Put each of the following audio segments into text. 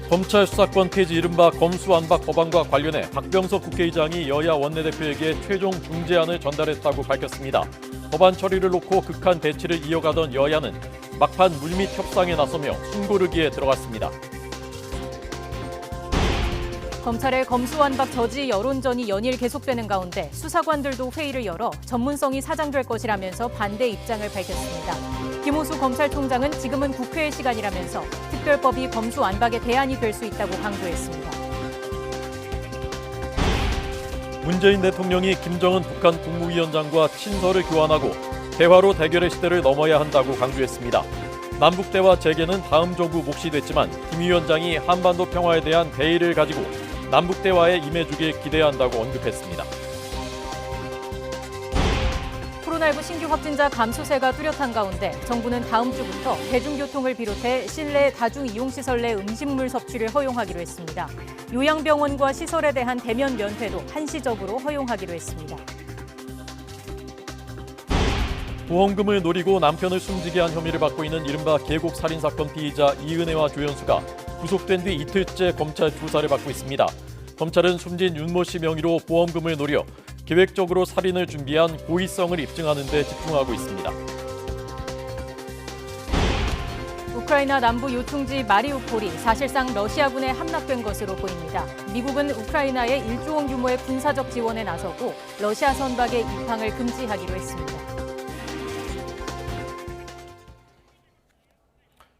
검찰 수사권 폐지 이른바 검수완박 법안과 관련해 박병석 국회의장이 여야 원내대표에게 최종 중재안을 전달했다고 밝혔습니다. 법안 처리를 놓고 극한 대치를 이어가던 여야는 막판 물밑 협상에 나서며 숨고르기에 들어갔습니다. 검찰의 검수완박 저지 여론전이 연일 계속되는 가운데 수사관들도 회의를 열어 전문성이 사장될 것이라면서 반대 입장을 밝혔습니다. 김호수 검찰총장은 지금은 국회의 시간이라면서 특별법이 검수완박의 대안이 될 수 있다고 강조했습니다. 문재인 대통령이 김정은 북한 국무위원장과 친서를 교환하고 대화로 대결의 시대를 넘어야 한다고 강조했습니다. 남북대화 재개는 다음 정부 몫이 됐지만 김 위원장이 한반도 평화에 대한 대의를 가지고 남북대화에 임해주길 기대해야 한다고 언급했습니다. 코로나19 신규 확진자 감소세가 뚜렷한 가운데 정부는 다음 주부터 대중교통을 비롯해 실내 다중이용시설 내 음식물 섭취를 허용하기로 했습니다. 요양병원과 시설에 대한 대면 면회도 한시적으로 허용하기로 했습니다. 보험금을 노리고 남편을 숨지게 한 혐의를 받고 있는 이른바 계곡 살인 사건 피의자 이은혜와 조연수가 구속된 뒤 이틀째 검찰 조사를 받고 있습니다. 검찰은 숨진 윤모 씨 명의로 보험금을 노려 계획적으로 살인을 준비한 고의성을 입증하는 데 집중하고 있습니다. 우크라이나 남부 요충지 마리우폴이 사실상 러시아군에 함락된 것으로 보입니다. 미국은 우크라이나에 1조 원 규모의 군사적 지원에 나서고 러시아 선박의 입항을 금지하기로 했습니다.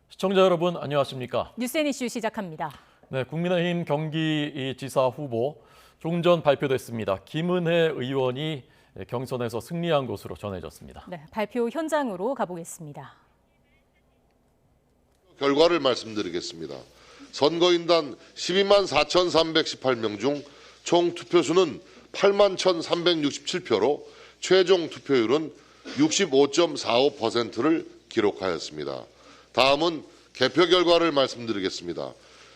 시청자 여러분 안녕하십니까? 뉴스앤 이슈 시작합니다. 네, 국민의힘 경기지사 후보 조금 전 발표됐습니다. 김은혜 의원이 경선에서 승리한 것으로 전해졌습니다. 네, 발표 현장으로 가보겠습니다. 결과를 말씀드리겠습니다. 선거인단 12만 4,318명 중 총 투표수는 8만 1,367표로 최종 투표율은 65.45%를 기록하였습니다. 다음은 개표 결과를 말씀드리겠습니다.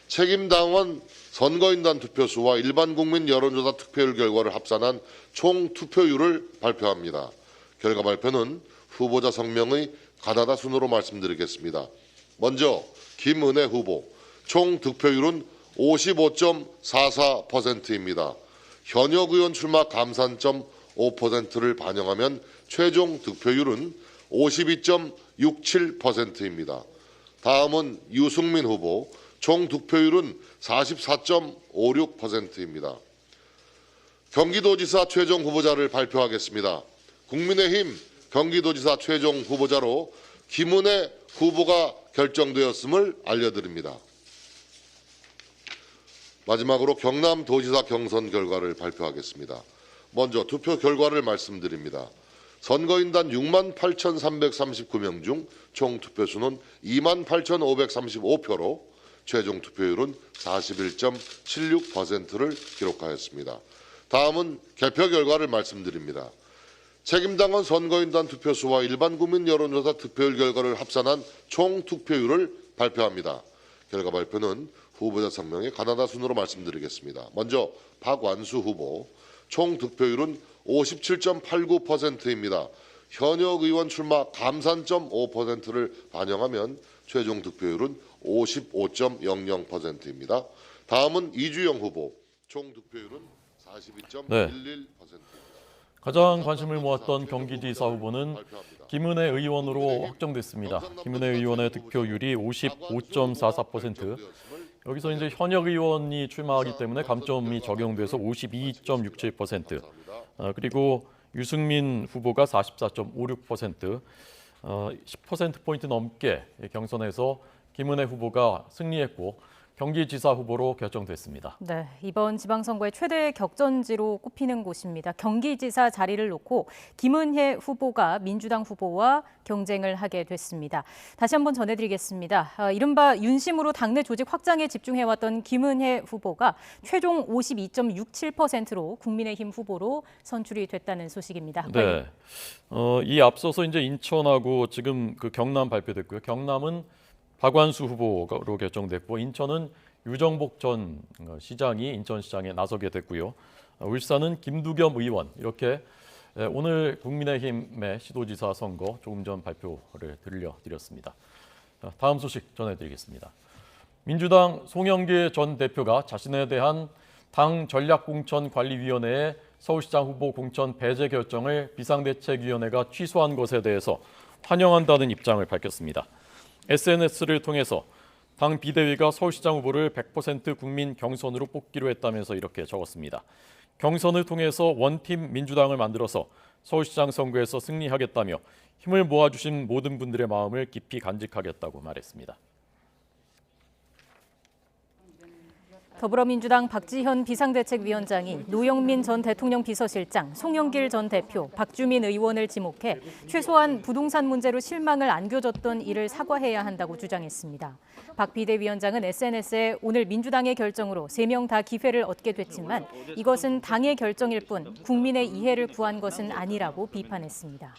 책임당원 선거인단 투표수와 일반 국민 여론조사 투표율 결과를 합산한 총 투표율을 발표합니다. 결과 발표는 후보자 성명의 가나다 순으로 말씀드리겠습니다. 먼저 김은혜 후보 총 득표율은 55.44%입니다. 현역 의원 출마 감산점 5%를 반영하면 최종 득표율은 52.67%입니다. 다음은 유승민 후보 총 득표율은 44.56%입니다. 경기도지사 최종 후보자를 발표하겠습니다. 국민의힘 경기도지사 최종 후보자로 김은혜 후보가 결정되었음을 알려드립니다. 마지막으로 경남도지사 경선 결과를 발표하겠습니다. 먼저 투표 결과를 말씀드립니다. 선거인단 6만 8,339명 중 총 투표수는 2만 8,535표로 최종 투표율은 41.76%를 기록하였습니다. 다음은 개표 결과를 말씀드립니다. 책임당원 선거인단 투표수와 일반 국민 여론조사 투표율 결과를 합산한 총 투표율을 발표합니다. 결과 발표는 후보자 성명의 가나다 순으로 말씀드리겠습니다. 먼저 박완수 후보 총 득표율은 57.89%입니다. 현역 의원 출마 감산점 5%를 반영하면 최종 득표율은 55.00%입니다. 다음은 이주영 후보 총 득표율은 42.11%입니다. 가장 관심을 모았던 경기지사 후보는 김은혜 의원으로 확정됐습니다. 김은혜 의원의 득표율이 55.44%. 여기서 이제 현역 의원이 출마하기 때문에 감점이 적용돼서 52.67%. 그리고 유승민 후보가 44.56%. 10%포인트 넘게 경선에서 김은혜 후보가 승리했고 경기지사 후보로 결정됐습니다. 네, 이번 지방선거의 최대 격전지로 꼽히는 곳입니다. 경기지사 자리를 놓고 김은혜 후보가 민주당 후보와 경쟁을 하게 됐습니다. 다시 한번 전해드리겠습니다. 이른바 윤심으로 당내 조직 확장에 집중해왔던 김은혜 후보가 최종 52.67%로 국민의힘 후보로 선출이 됐다는 소식입니다. 네, 이 앞서서 이제 인천하고 지금 그 경남 발표됐고요. 경남은 박완수 후보로 결정됐고 인천은 유정복 전 시장이 인천시장에 나서게 됐고요. 울산은 김두겸 의원 이렇게 오늘 국민의힘의 시도지사 선거 조금 전 발표를 들려드렸습니다. 다음 소식 전해드리겠습니다. 민주당 송영길 전 대표가 자신에 대한 당 전략공천관리위원회의 서울시장 후보 공천 배제 결정을 비상대책위원회가 취소한 것에 대해서 환영한다는 입장을 밝혔습니다. SNS를 통해서 당 비대위가 서울시장 후보를 100% 국민 경선으로 뽑기로 했다면서 이렇게 적었습니다. 경선을 통해서 원팀 민주당을 만들어서 서울시장 선거에서 승리하겠다며 힘을 모아주신 모든 분들의 마음을 깊이 간직하겠다고 말했습니다. 더불어민주당 박지현 비상대책위원장이 노영민 전 대통령 비서실장, 송영길 전 대표, 박주민 의원을 지목해 최소한 부동산 문제로 실망을 안겨줬던 이를 사과해야 한다고 주장했습니다. 박 비대위원장은 SNS에 오늘 민주당의 결정으로 3명 다 기회를 얻게 됐지만 이것은 당의 결정일 뿐 국민의 이해를 구한 것은 아니라고 비판했습니다.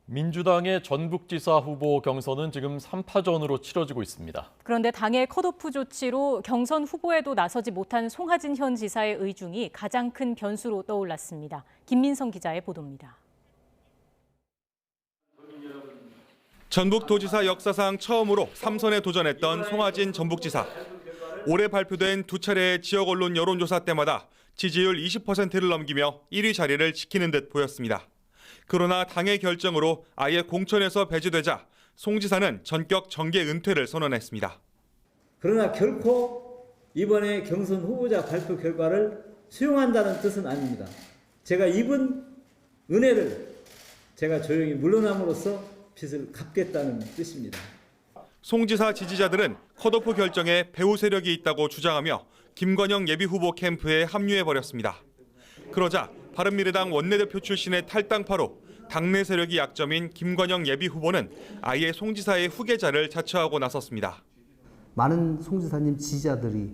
민주당의 전북지사 후보 경선은 지금 3파전으로 치러지고 있습니다. 그런데 당의 컷오프 조치로 경선 후보에도 나서지 못한 송하진 현 지사의 의중이 가장 큰 변수로 떠올랐습니다. 김민성 기자의 보도입니다. 전북도지사 역사상 처음으로 3선에 도전했던 송하진 전북지사. 올해 발표된 두 차례의 지역 언론 여론조사 때마다 지지율 20%를 넘기며 1위 자리를 지키는 듯 보였습니다. 그러나 당의 결정으로 아예 공천에서 배제되자 송 지사는 전격 정계 은퇴를 선언했습니다. 그러나 결코 이번에 경선 후보자 발표 결과를 수용한다는 뜻은 아닙니다. 제가 입은 은혜를 제가 조용히 물러남으로써 빚을 갚겠다는 뜻입니다. 송 지사 지지자들은 컷오프 결정에 배후 세력이 있다고 주장하며 김관영 예비후보 캠프에 합류해버렸습니다. 그러자 바른미래당 원내대표 출신의 탈당파로 당내 세력이 약점인 김관영 예비후보는 아예 송 지사의 후계자를 자처하고 나섰습니다. 많은 송 지사님 지지자들이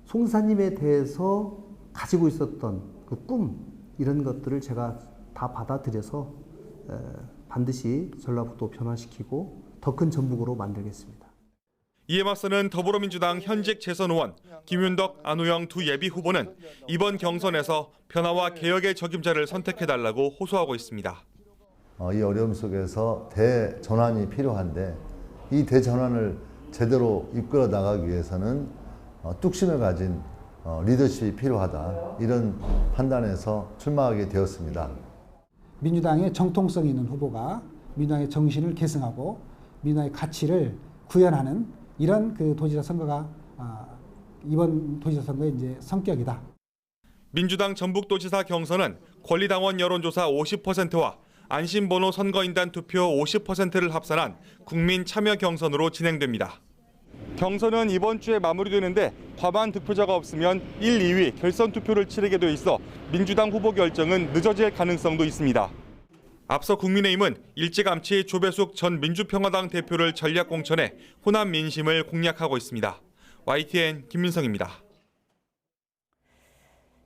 송 지사님에 대해서 가지고 있었던 그 꿈, 이런 것들을 제가 다 받아들여서 반드시 전라북도 변화시키고 더 큰 전북으로 만들겠습니다. 이에 맞서는 더불어민주당 현직 재선 의원 김윤덕, 안호영 두 예비 후보는 이번 경선에서 변화와 개혁의 적임자를 선택해달라고 호소하고 있습니다. 이 어려움 속에서 대전환이 필요한데 이 대전환을 제대로 이끌어 나가기 위해서는 뚝심을 가진 리더십이 필요하다, 이런 판단에서 출마하게 되었습니다. 민주당의 정통성 있는 후보가 민주당의 정신을 계승하고 민주당의 가치를 구현하는 이런 그 도지사 선거가 이번 도지사 선거의 이제 성격이다. 민주당 전북도지사 경선은 권리당원 여론조사 50%와 안심번호 선거인단 투표 50%를 합산한 국민 참여 경선으로 진행됩니다. 경선은 이번 주에 마무리되는데 과반 득표자가 없으면 1, 2위 결선 투표를 치르게 돼 있어 민주당 후보 결정은 늦어질 가능성도 있습니다. 앞서 국민의힘은 일찌감치 조배숙 전 민주평화당 대표를 전략 공천해 호남 민심을 공략하고 있습니다. YTN 김민성입니다.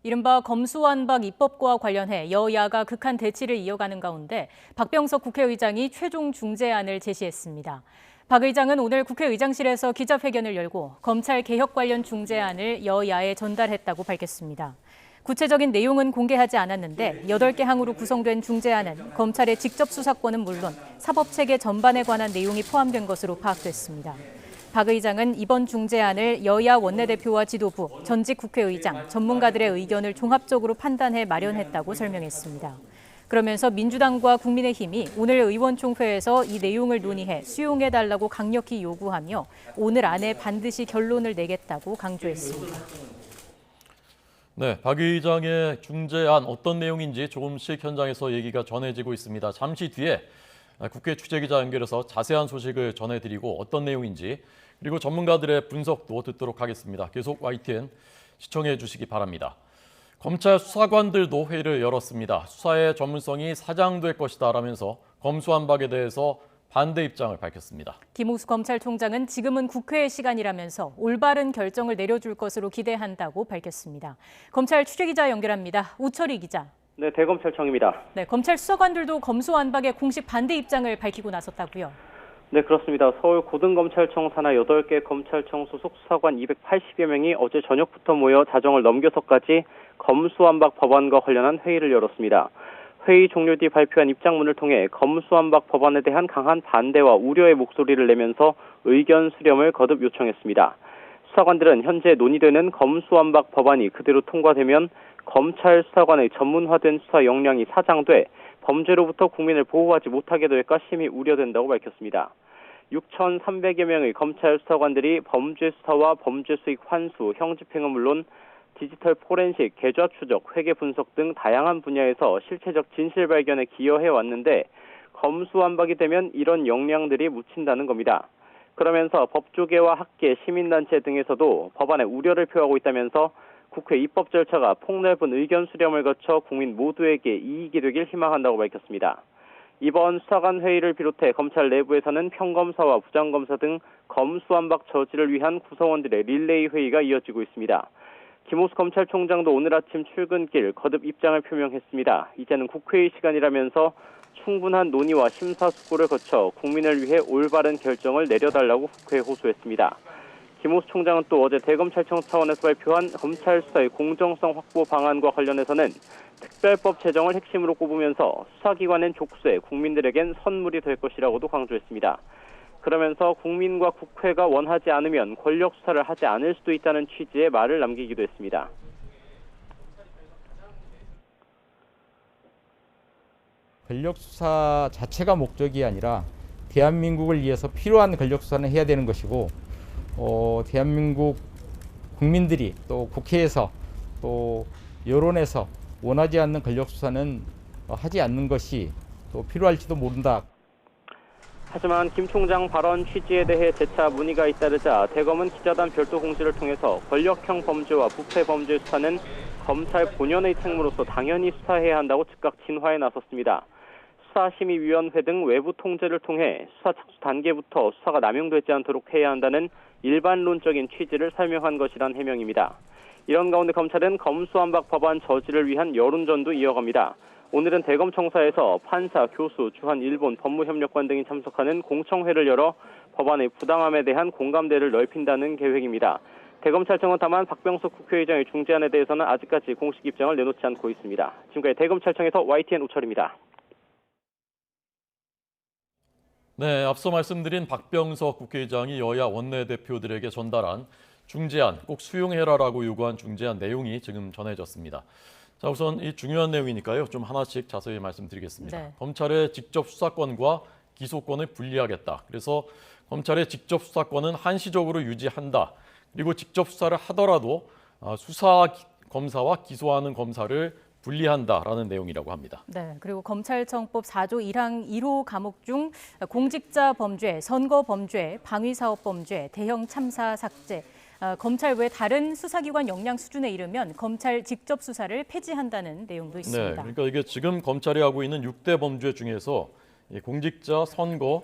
이른바 검수완박 입법과 관련해 여야가 극한 대치를 이어가는 가운데 박병석 국회의장이 최종 중재안을 제시했습니다. 박 의장은 오늘 국회의장실에서 기자회견을 열고 검찰 개혁 관련 중재안을 여야에 전달했다고 밝혔습니다. 구체적인 내용은 공개하지 않았는데 8개 항으로 구성된 중재안은 검찰의 직접 수사권은 물론 사법체계 전반에 관한 내용이 포함된 것으로 파악됐습니다. 박 의장은 이번 중재안을 여야 원내대표와 지도부, 전직 국회의장, 전문가들의 의견을 종합적으로 판단해 마련했다고 설명했습니다. 그러면서 민주당과 국민의힘이 오늘 의원총회에서 이 내용을 논의해 수용해달라고 강력히 요구하며 오늘 안에 반드시 결론을 내겠다고 강조했습니다. 네, 박 의장의 중재안 어떤 내용인지 조금씩 현장에서 얘기가 전해지고 있습니다. 잠시 뒤에 국회 취재기자 연결해서 자세한 소식을 전해드리고 어떤 내용인지 그리고 전문가들의 분석도 듣도록 하겠습니다. 계속 YTN 시청해 주시기 바랍니다. 검찰 수사관들도 회의를 열었습니다. 수사의 전문성이 사장될 것이다라면서 검수완박에 대해서 반대 입장을 밝혔습니다. 김웅수 검찰총장은 지금은 국회의 시간이라면서 올바른 결정을 내려줄 것으로 기대한다고 밝혔습니다. 검찰 취재기자 연결합니다. 우철희 기자. 네, 대검찰청입니다. 네, 검찰 수사관들도 검수완박에 공식 반대 입장을 밝히고 나섰다고요. 네, 그렇습니다. 서울 고등검찰청 산하 8개 검찰청 소속 수사관 280여 명이 어제 저녁부터 모여 자정을 넘겨서까지 검수완박 법안과 관련한 회의를 열었습니다. 회의 종료 뒤 발표한 입장문을 통해 검수완박 법안에 대한 강한 반대와 우려의 목소리를 내면서 의견 수렴을 거듭 요청했습니다. 수사관들은 현재 논의되는 검수완박 법안이 그대로 통과되면 검찰 수사관의 전문화된 수사 역량이 사장돼 범죄로부터 국민을 보호하지 못하게 될까 심히 우려된다고 밝혔습니다. 6,300여 명의 검찰 수사관들이 범죄 수사와 범죄 수익 환수, 형집행은 물론 디지털 포렌식, 계좌 추적, 회계 분석 등 다양한 분야에서 실체적 진실 발견에 기여해 왔는데 검수완박이 되면 이런 역량들이 묻힌다는 겁니다. 그러면서 법조계와 학계, 시민단체 등에서도 법안에 우려를 표하고 있다면서 국회 입법 절차가 폭넓은 의견 수렴을 거쳐 국민 모두에게 이익이 되길 희망한다고 밝혔습니다. 이번 수사관 회의를 비롯해 검찰 내부에서는 평검사와 부장검사 등 검수완박 저지를 위한 구성원들의 릴레이 회의가 이어지고 있습니다. 김호수 검찰총장도 오늘 아침 출근길 거듭 입장을 표명했습니다. 이제는 국회의 시간이라면서 충분한 논의와 심사숙고를 거쳐 국민을 위해 올바른 결정을 내려달라고 국회에 호소했습니다. 김호수 총장은 또 어제 대검찰청 차원에서 발표한 검찰 수사의 공정성 확보 방안과 관련해서는 특별법 제정을 핵심으로 꼽으면서 수사기관엔 족쇄, 국민들에겐 선물이 될 것이라고도 강조했습니다. 그러면서 국민과 국회가 원하지 않으면 권력 수사를 하지 않을 수도 있다는 취지의 말을 남기기도 했습니다. 권력 수사 자체가 목적이 아니라 대한민국을 위해서 필요한 권력 수사는 해야 되는 것이고 대한민국 국민들이 또 국회에서 또 여론에서 원하지 않는 권력 수사는 하지 않는 것이 또 필요할지도 모른다. 하지만 김 총장 발언 취지에 대해 재차 문의가 잇따르자 대검은 기자단 별도 공지를 통해서 권력형 범죄와 부패 범죄 수사는 검찰 본연의 책무로서 당연히 수사해야 한다고 즉각 진화에 나섰습니다. 수사심의위원회 등 외부 통제를 통해 수사 착수 단계부터 수사가 남용되지 않도록 해야 한다는 일반론적인 취지를 설명한 것이란 해명입니다. 이런 가운데 검찰은 검수완박 법안 저지를 위한 여론전도 이어갑니다. 오늘은 대검청사에서 판사, 교수, 주한 일본 법무협력관 등이 참석하는 공청회를 열어 법안의 부당함에 대한 공감대를 넓힌다는 계획입니다. 대검찰청은 다만 박병석 국회의장의 중재안에 대해서는 아직까지 공식 입장을 내놓지 않고 있습니다. 지금까지 대검찰청에서 YTN 우철입니다. 네, 앞서 말씀드린 박병석 국회의장이 여야 원내대표들에게 전달한 중재안, 꼭 수용해라라고 요구한 중재안 내용이 지금 전해졌습니다. 자, 우선 이 중요한 내용이니까요. 좀 하나씩 자세히 말씀드리겠습니다. 네. 검찰의 직접 수사권과 기소권을 분리하겠다. 그래서 검찰의 직접 수사권은 한시적으로 유지한다. 그리고 직접 수사를 하더라도 수사 검사와 기소하는 검사를 분리한다라는 내용이라고 합니다. 네, 그리고 검찰청법 4조 1항 1호 과목 중 공직자 범죄, 선거 범죄, 방위사업 범죄, 대형 참사 삭제, 검찰 외 다른 수사기관 역량 수준에 이르면 검찰 직접 수사를 폐지한다는 내용도 있습니다. 네, 그러니까 이게 지금 검찰이 하고 있는 6대 범죄 중에서 공직자, 선거,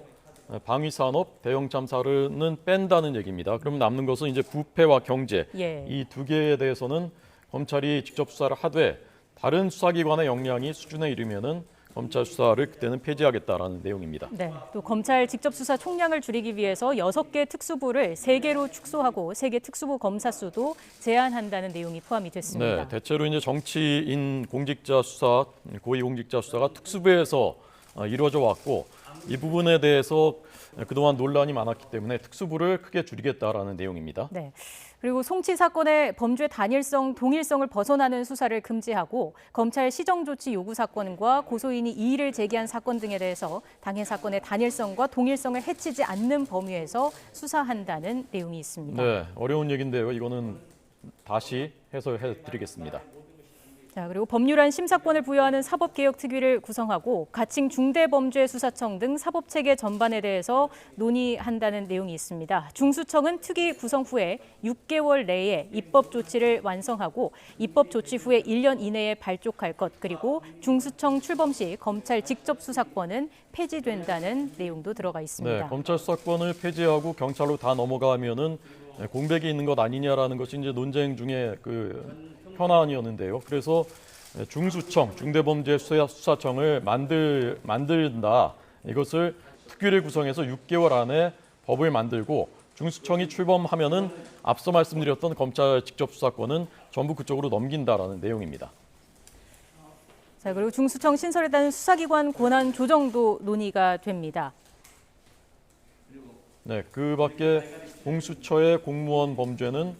방위산업, 대형 참사는 뺀다는 얘기입니다. 그럼 남는 것은 이제 부패와 경제 이 두 개에 대해서는 검찰이 직접 수사를 하되 다른 수사기관의 역량이 수준에 이르면은 검찰 수사를 그때는 폐지하겠다라는 내용입니다. 네, 또 검찰 직접 수사 총량을 줄이기 위해서 6개 특수부를 3개로 축소하고 3개 특수부 검사 수도 제한한다는 내용이 포함이 됐습니다. 네, 대체로 이제 정치인 공직자 수사, 고위공직자 수사가 특수부에서 이루어져 왔고 이 부분에 대해서 그동안 논란이 많았기 때문에 특수부를 크게 줄이겠다라는 내용입니다. 네. 그리고 송치 사건의 범죄 단일성, 동일성을 벗어나는 수사를 금지하고 검찰 시정조치 요구 사건과 고소인이 이의를 제기한 사건 등에 대해서 당해 사건의 단일성과 동일성을 해치지 않는 범위에서 수사한다는 내용이 있습니다. 네, 어려운 얘기인데요. 이거는 다시 해설해 드리겠습니다. 자, 그리고 법률안 심사권을 부여하는 사법개혁특위를 구성하고 가칭 중대범죄수사청 등 사법체계 전반에 대해서 논의한다는 내용이 있습니다. 중수청은 특위 구성 후에 6개월 내에 입법 조치를 완성하고 입법 조치 후에 1년 이내에 발족할 것, 그리고 중수청 출범 시 검찰 직접 수사권은 폐지된다는 내용도 들어가 있습니다. 네, 검찰 수사권을 폐지하고 경찰로 다 넘어가면은 공백이 있는 것 아니냐라는 것이 이제 논쟁 중에 현안이었는데요. 그래서 중수청, 중대범죄수사청을 만든다. 이것을 특위를 구성해서 6개월 안에 법을 만들고 중수청이 출범하면은 앞서 말씀드렸던 검찰 직접 수사권은 전부 그쪽으로 넘긴다라는 내용입니다. 자, 그리고 중수청 신설에 따른 수사기관 권한 조정도 논의가 됩니다. 네, 그 밖에 공수처의 공무원 범죄는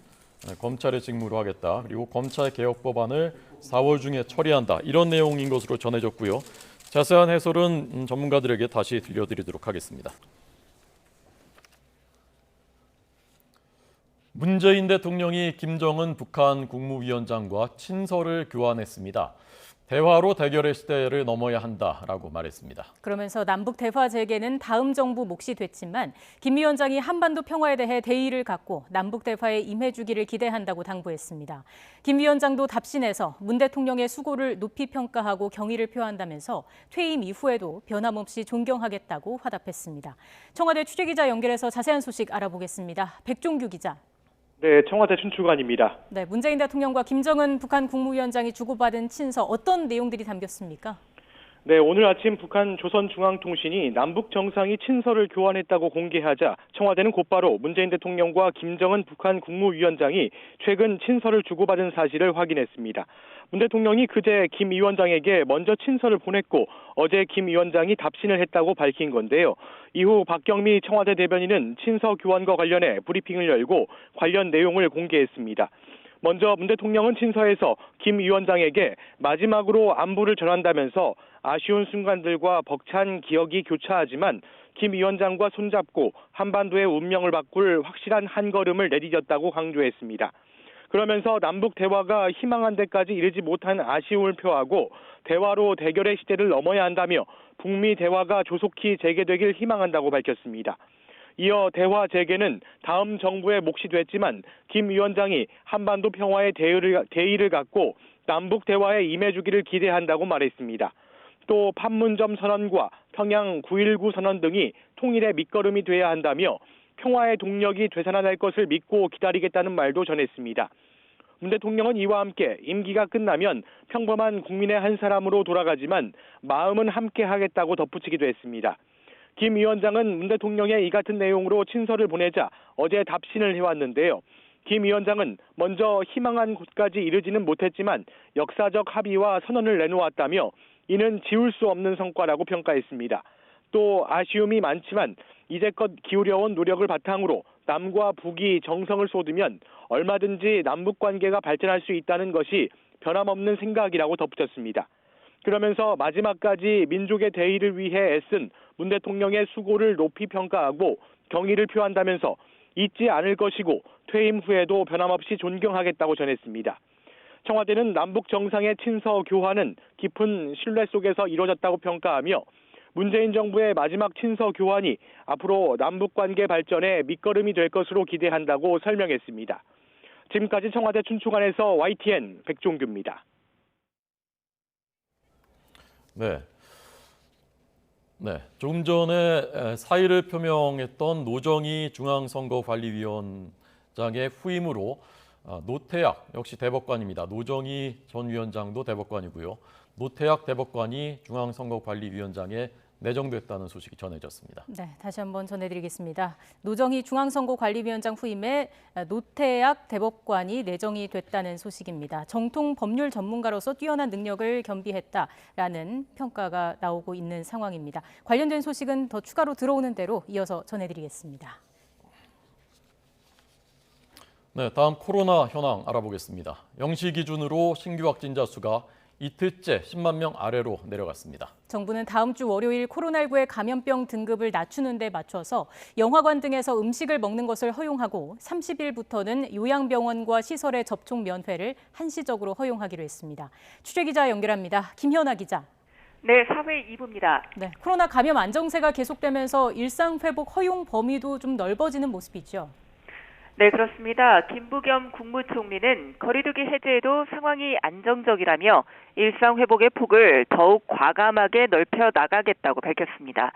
검찰의 직무로 하겠다. 그리고 검찰 개혁 법안을 4월 중에 처리한다. 이런 내용인 것으로 전해졌고요. 자세한 해설은 전문가들에게 다시 들려드리도록 하겠습니다. 문재인 대통령이 김정은 북한 국무위원장과 친서를 교환했습니다. 대화로 대결의 시대를 넘어야 한다라고 말했습니다. 그러면서 남북 대화 재개는 다음 정부 몫이 됐지만 김 위원장이 한반도 평화에 대해 대의를 갖고 남북 대화에 임해주기를 기대한다고 당부했습니다. 김 위원장도 답신에서 문 대통령의 수고를 높이 평가하고 경의를 표한다면서 퇴임 이후에도 변함없이 존경하겠다고 화답했습니다. 청와대 취재기자 연결해서 자세한 소식 알아보겠습니다. 백종규 기자. 네, 청와대 춘추관입니다. 네, 문재인 대통령과 김정은 북한 국무위원장이 주고받은 친서 어떤 내용들이 담겼습니까? 네, 오늘 아침 북한 조선중앙통신이 남북 정상이 친서를 교환했다고 공개하자 청와대는 곧바로 문재인 대통령과 김정은 북한 국무위원장이 최근 친서를 주고받은 사실을 확인했습니다. 문 대통령이 그제 김 위원장에게 먼저 친서를 보냈고 어제 김 위원장이 답신을 했다고 밝힌 건데요. 이후 박경미 청와대 대변인은 친서 교환과 관련해 브리핑을 열고 관련 내용을 공개했습니다. 먼저 문 대통령은 친서에서 김 위원장에게 마지막으로 안부를 전한다면서 아쉬운 순간들과 벅찬 기억이 교차하지만 김 위원장과 손잡고 한반도의 운명을 바꿀 확실한 한 걸음을 내디뎠다고 강조했습니다. 그러면서 남북 대화가 희망한 데까지 이르지 못한 아쉬움을 표하고 대화로 대결의 시대를 넘어야 한다며 북미 대화가 조속히 재개되길 희망한다고 밝혔습니다. 이어 대화 재개는 다음 정부의 몫이 됐지만 김 위원장이 한반도 평화의 대의를 갖고 남북 대화에 임해주기를 기대한다고 말했습니다. 또 판문점 선언과 평양 9.19 선언 등이 통일의 밑거름이 돼야 한다며 평화의 동력이 되살아날 것을 믿고 기다리겠다는 말도 전했습니다. 문 대통령은 이와 함께 임기가 끝나면 평범한 국민의 한 사람으로 돌아가지만 마음은 함께 하겠다고 덧붙이기도 했습니다. 김 위원장은 문 대통령의 이 같은 내용으로 친서를 보내자 어제 답신을 해왔는데요. 김 위원장은 먼저 희망한 곳까지 이르지는 못했지만 역사적 합의와 선언을 내놓았다며 이는 지울 수 없는 성과라고 평가했습니다. 또 아쉬움이 많지만 이제껏 기울여온 노력을 바탕으로 남과 북이 정성을 쏟으면 얼마든지 남북관계가 발전할 수 있다는 것이 변함없는 생각이라고 덧붙였습니다. 그러면서 마지막까지 민족의 대의를 위해 애쓴 문 대통령의 수고를 높이 평가하고 경의를 표한다면서 잊지 않을 것이고 퇴임 후에도 변함없이 존경하겠다고 전했습니다. 청와대는 남북 정상의 친서 교환은 깊은 신뢰 속에서 이루어졌다고 평가하며 문재인 정부의 마지막 친서 교환이 앞으로 남북관계 발전에 밑거름이 될 것으로 기대한다고 설명했습니다. 지금까지 청와대 춘추관에서 YTN 백종규입니다. 네. 조금 전에 사의를 표명했던 노정희 중앙선거관리위원장의 후임으로 노태학 역시 대법관입니다. 노정희 전 위원장도 대법관이고요. 노태학 대법관이 중앙선거관리위원장에 내정됐다는 소식이 전해졌습니다. 네, 다시 한번 전해드리겠습니다. 노정희 중앙선거관리위원장 후임에 노태학 대법관이 내정이 됐다는 소식입니다. 정통 법률 전문가로서 뛰어난 능력을 겸비했다라는 평가가 나오고 있는 상황입니다. 관련된 소식은 더 추가로 들어오는 대로 이어서 전해드리겠습니다. 네, 다음 코로나 현황 알아보겠습니다. 0시 기준으로 신규 확진자 수가 이틀째 10만 명 아래로 내려갔습니다. 정부는 다음 주 월요일 코로나19의 감염병 등급을 낮추는 데 맞춰서 영화관 등에서 음식을 먹는 것을 허용하고 30일부터는 요양병원과 시설의 접촉 면회를 한시적으로 허용하기로 했습니다. 취재기자 연결합니다. 김현아 기자. 네, 사회 2부입니다. 네, 코로나 감염 안정세가 계속되면서 일상 회복 허용 범위도 좀 넓어지는 모습이죠. 네, 그렇습니다. 김부겸 국무총리는 거리두기 해제에도 상황이 안정적이라며 일상 회복의 폭을 더욱 과감하게 넓혀 나가겠다고 밝혔습니다.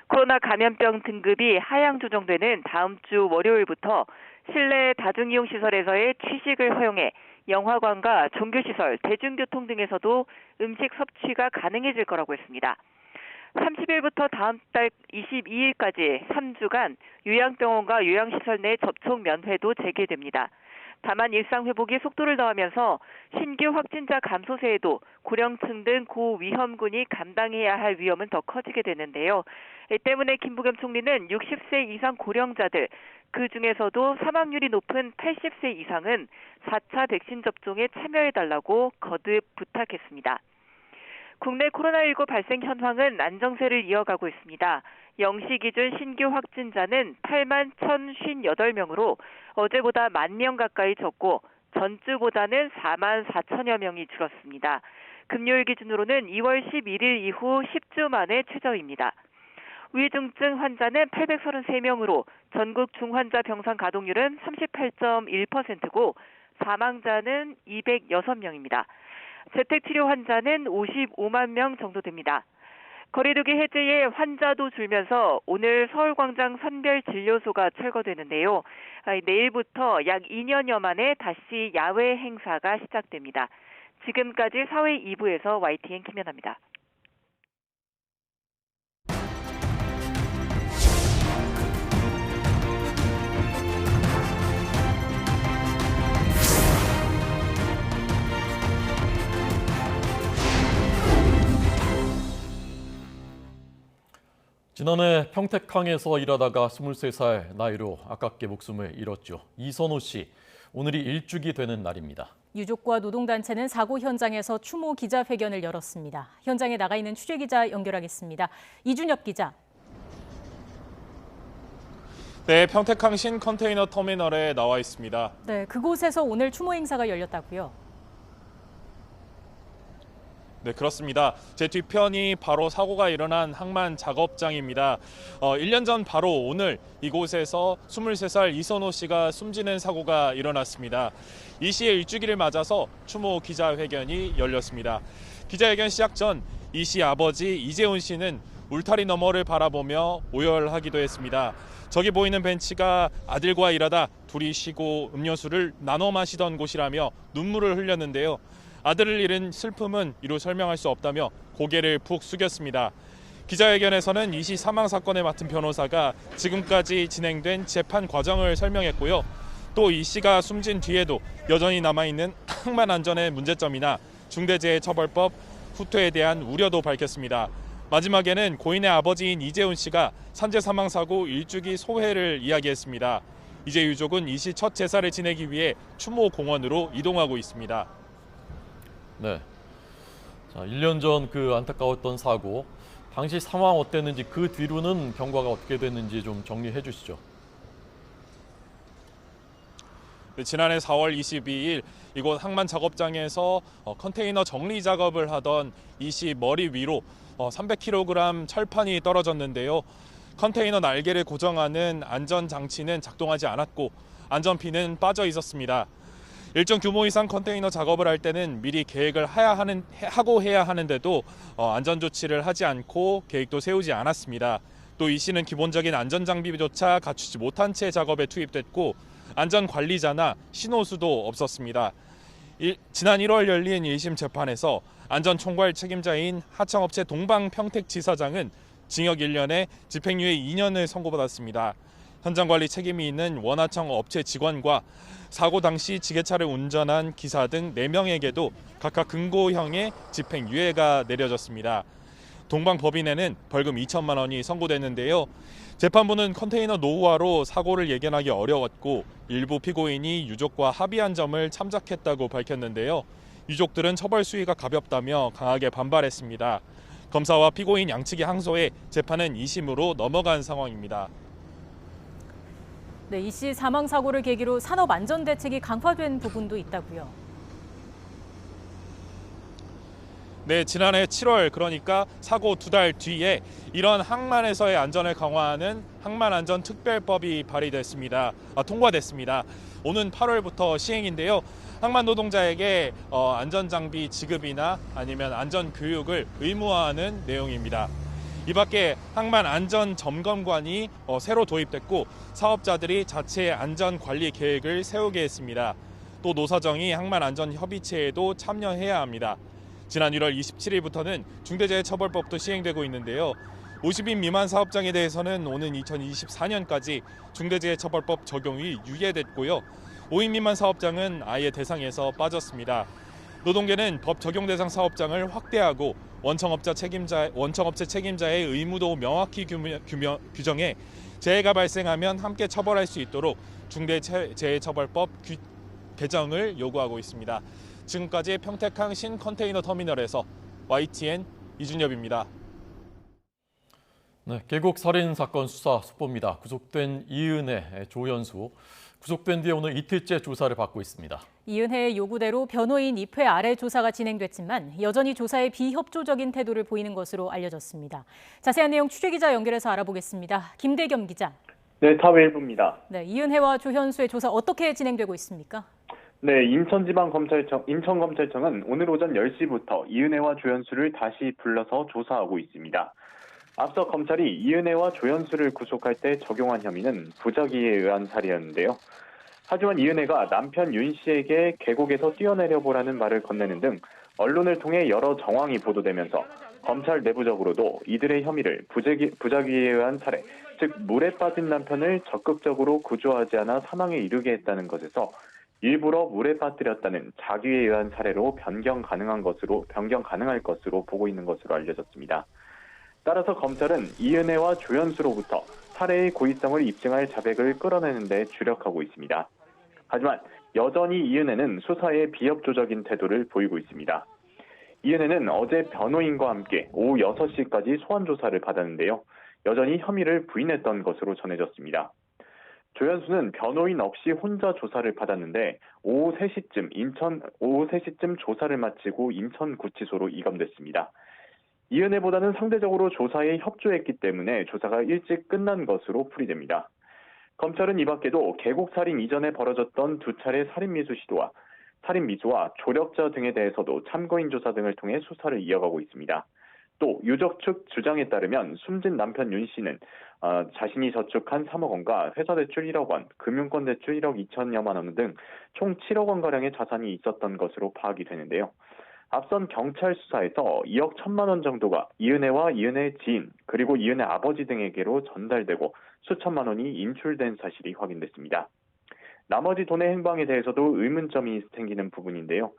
코로나 감염병 등급이 하향 조정되는 다음 주 월요일부터 실내 다중이용시설에서의 취식을 허용해 영화관과 종교시설, 대중교통 등에서도 음식 섭취가 가능해질 거라고 했습니다. 30일부터 다음 달 22일까지 3주간 요양병원과 요양시설 내 접촉 면회도 재개됩니다. 다만 일상 회복이 속도를 더하면서 신규 확진자 감소세에도 고령층 등 고위험군이 감당해야 할 위험은 더 커지게 되는데요. 이 때문에 김부겸 총리는 60세 이상 고령자들, 그중에서도 사망률이 높은 80세 이상은 4차 백신 접종에 참여해달라고 거듭 부탁했습니다. 국내 코로나19 발생 현황은 안정세를 이어가고 있습니다. 0시 기준 신규 확진자는 8만 1,058명으로 어제보다 10,000명 가까이 적고 전주보다는 4만 4천여 명이 줄었습니다. 금요일 기준으로는 2월 11일 이후 10주 만에 최저입니다. 위중증 환자는 833명으로 전국 중환자 병상 가동률은 38.1%고 사망자는 206명입니다. 재택치료 환자는 55만 명 정도 됩니다. 거리두기 해제에 환자도 줄면서 오늘 서울광장 선별진료소가 철거되는데요. 내일부터 약 2년여 만에 다시 야외 행사가 시작됩니다. 지금까지 사회 2부에서 YTN 김연아입니다. 지난해 평택항에서 일하다가 23살 나이로 아깝게 목숨을 잃었죠. 이선호 씨, 오늘이 일주기 되는 날입니다. 유족과 노동단체는 사고 현장에서 추모 기자회견을 열었습니다. 현장에 나가 있는 취재기자 연결하겠습니다. 이준엽 기자. 네, 평택항 신컨테이너 터미널에 나와 있습니다. 네, 그곳에서 오늘 추모 행사가 열렸다고요? 네, 그렇습니다. 제 뒤편이 바로 사고가 일어난 항만 작업장입니다. 1년 전 바로 오늘 이곳에서 23살 이선호 씨가 숨지는 사고가 일어났습니다. 이 씨의 일주기를 맞아서 추모 기자회견이 열렸습니다. 기자회견 시작 전 이 씨 아버지 이재훈 씨는 울타리 너머를 바라보며 오열하기도 했습니다. 저기 보이는 벤치가 아들과 일하다 둘이 쉬고 음료수를 나눠 마시던 곳이라며 눈물을 흘렸는데요. 아들을 잃은 슬픔은 이루 설명할 수 없다며 고개를 푹 숙였습니다. 기자회견에서는 이 씨 사망 사건을 맡은 변호사가 지금까지 진행된 재판 과정을 설명했고요. 또 이 씨가 숨진 뒤에도 여전히 남아있는 항만 안전의 문제점이나 중대재해처벌법 후퇴에 대한 우려도 밝혔습니다. 마지막에는 고인의 아버지인 이재훈 씨가 산재 사망 사고 일주기 소회를 이야기했습니다. 이제 유족은 이 씨 첫 제사를 지내기 위해 추모 공원으로 이동하고 있습니다. 네. 자, 1년 전 그 안타까웠던 사고, 당시 상황 어땠는지, 그 뒤로는 경과가 어떻게 됐는지 좀 정리해 주시죠. 네, 지난해 4월 22일 이곳 항만 작업장에서 컨테이너 정리 작업을 하던 이 씨 머리 위로 300kg 철판이 떨어졌는데요. 컨테이너 날개를 고정하는 안전장치는 작동하지 않았고 안전핀은 빠져 있었습니다. 일정 규모 이상 컨테이너 작업을 할 때는 미리 계획을 해야 하는데도 안전조치를 하지 않고 계획도 세우지 않았습니다. 또 이 씨는 기본적인 안전장비조차 갖추지 못한 채 작업에 투입됐고 안전관리자나 신호수도 없었습니다. 지난 1월 열린 1심 재판에서 안전총괄 책임자인 하청업체 동방평택지사장은 징역 1년에 집행유예 2년을 선고받았습니다. 현장관리 책임이 있는 원하청 업체 직원과 사고 당시 지게차를 운전한 기사 등 4명에게도 각각 금고형의 집행유예가 내려졌습니다. 동방법인에는 벌금 2천만 원이 선고됐는데요. 재판부는 컨테이너 노후화로 사고를 예견하기 어려웠고 일부 피고인이 유족과 합의한 점을 참작했다고 밝혔는데요. 유족들은 처벌 수위가 가볍다며 강하게 반발했습니다. 검사와 피고인 양측이 항소해 재판은 2심으로 넘어간 상황입니다. 네, 이 씨 사망 사고를 계기로 산업 안전 대책이 강화된 부분도 있다고요. 네, 지난해 7월 그러니까 사고 2달 뒤에 이런 항만에서의 안전을 강화하는 항만안전특별법이 통과됐습니다. 오는 8월부터 시행인데요. 항만 노동자에게 안전장비 지급이나 아니면 안전교육을 의무화하는 내용입니다. 이 밖에 항만안전점검관이 새로 도입됐고 사업자들이 자체 안전관리 계획을 세우게 했습니다. 또 노사정이 항만안전협의체에도 참여해야 합니다. 지난 1월 27일부터는 중대재해처벌법도 시행되고 있는데요. 50인 미만 사업장에 대해서는 오는 2024년까지 중대재해처벌법 적용이 유예됐고요. 5인 미만 사업장은 아예 대상에서 빠졌습니다. 노동계는 법 적용 대상 사업장을 확대하고 원청업체 책임자의 의무도 명확히 규정해 재해가 발생하면 함께 처벌할 수 있도록 중대재해처벌법 개정을 요구하고 있습니다. 지금까지 평택항 신컨테이너 터미널에서 YTN 이준엽입니다. 네, 계곡 살인 사건 수사 속보입니다. 구속된 이은혜, 조현수, 구속된 뒤에 오늘 이틀째 조사를 받고 있습니다. 이은혜의 요구대로 변호인 입회 아래 조사가 진행됐지만 여전히 조사에 비협조적인 태도를 보이는 것으로 알려졌습니다. 자세한 내용 취재기자 연결해서 알아보겠습니다. 김대겸 기자. 네, 타웨일부입니다. 네, 이은혜와 조현수의 조사 어떻게 진행되고 있습니까? 네, 인천검찰청은 오늘 오전 10시부터 이은혜와 조현수를 다시 불러서 조사하고 있습니다. 앞서 검찰이 이은혜와 조현수를 구속할 때 적용한 혐의는 부작위에 의한 살해였는데요. 하지만 이은혜가 남편 윤 씨에게 계곡에서 뛰어내려보라는 말을 건네는 등 언론을 통해 여러 정황이 보도되면서 검찰 내부적으로도 이들의 혐의를 부작위에 의한 살해, 즉 물에 빠진 남편을 적극적으로 구조하지 않아 사망에 이르게 했다는 것에서 일부러 물에 빠뜨렸다는 자기에 의한 살해로 변경 가능할 것으로 보고 있는 것으로 알려졌습니다. 따라서 검찰은 이은혜와 조현수로부터 살해의 고의성을 입증할 자백을 끌어내는 데 주력하고 있습니다. 하지만 여전히 이은혜는 수사에 비협조적인 태도를 보이고 있습니다. 이은혜는 어제 변호인과 함께 오후 6시까지 소환 조사를 받았는데요. 여전히 혐의를 부인했던 것으로 전해졌습니다. 조현수는 변호인 없이 혼자 조사를 받았는데 오후 3시쯤 조사를 마치고 인천구치소로 이감됐습니다. 이은혜보다는 상대적으로 조사에 협조했기 때문에 조사가 일찍 끝난 것으로 풀이됩니다. 검찰은 이 밖에도 계곡살인 이전에 벌어졌던 두 차례 살인미수와 조력자 등에 대해서도 참고인 조사 등을 통해 수사를 이어가고 있습니다. 또 유족 측 주장에 따르면 숨진 남편 윤 씨는 자신이 저축한 3억 원과 회사 대출 1억 원, 금융권 대출 1억 2천여만 원 등 총 7억 원가량의 자산이 있었던 것으로 파악이 되는데요. 앞선 경찰 수사에서 2억 1천만 원 정도가 이은혜와 이은혜의 지인 그리고 이은혜 아버지 등에게로 전달되고 수천만 원이 인출된 사실이 확인됐습니다. 나머지 돈의 행방에 대해서도 의문점이 생기는 부분인데요.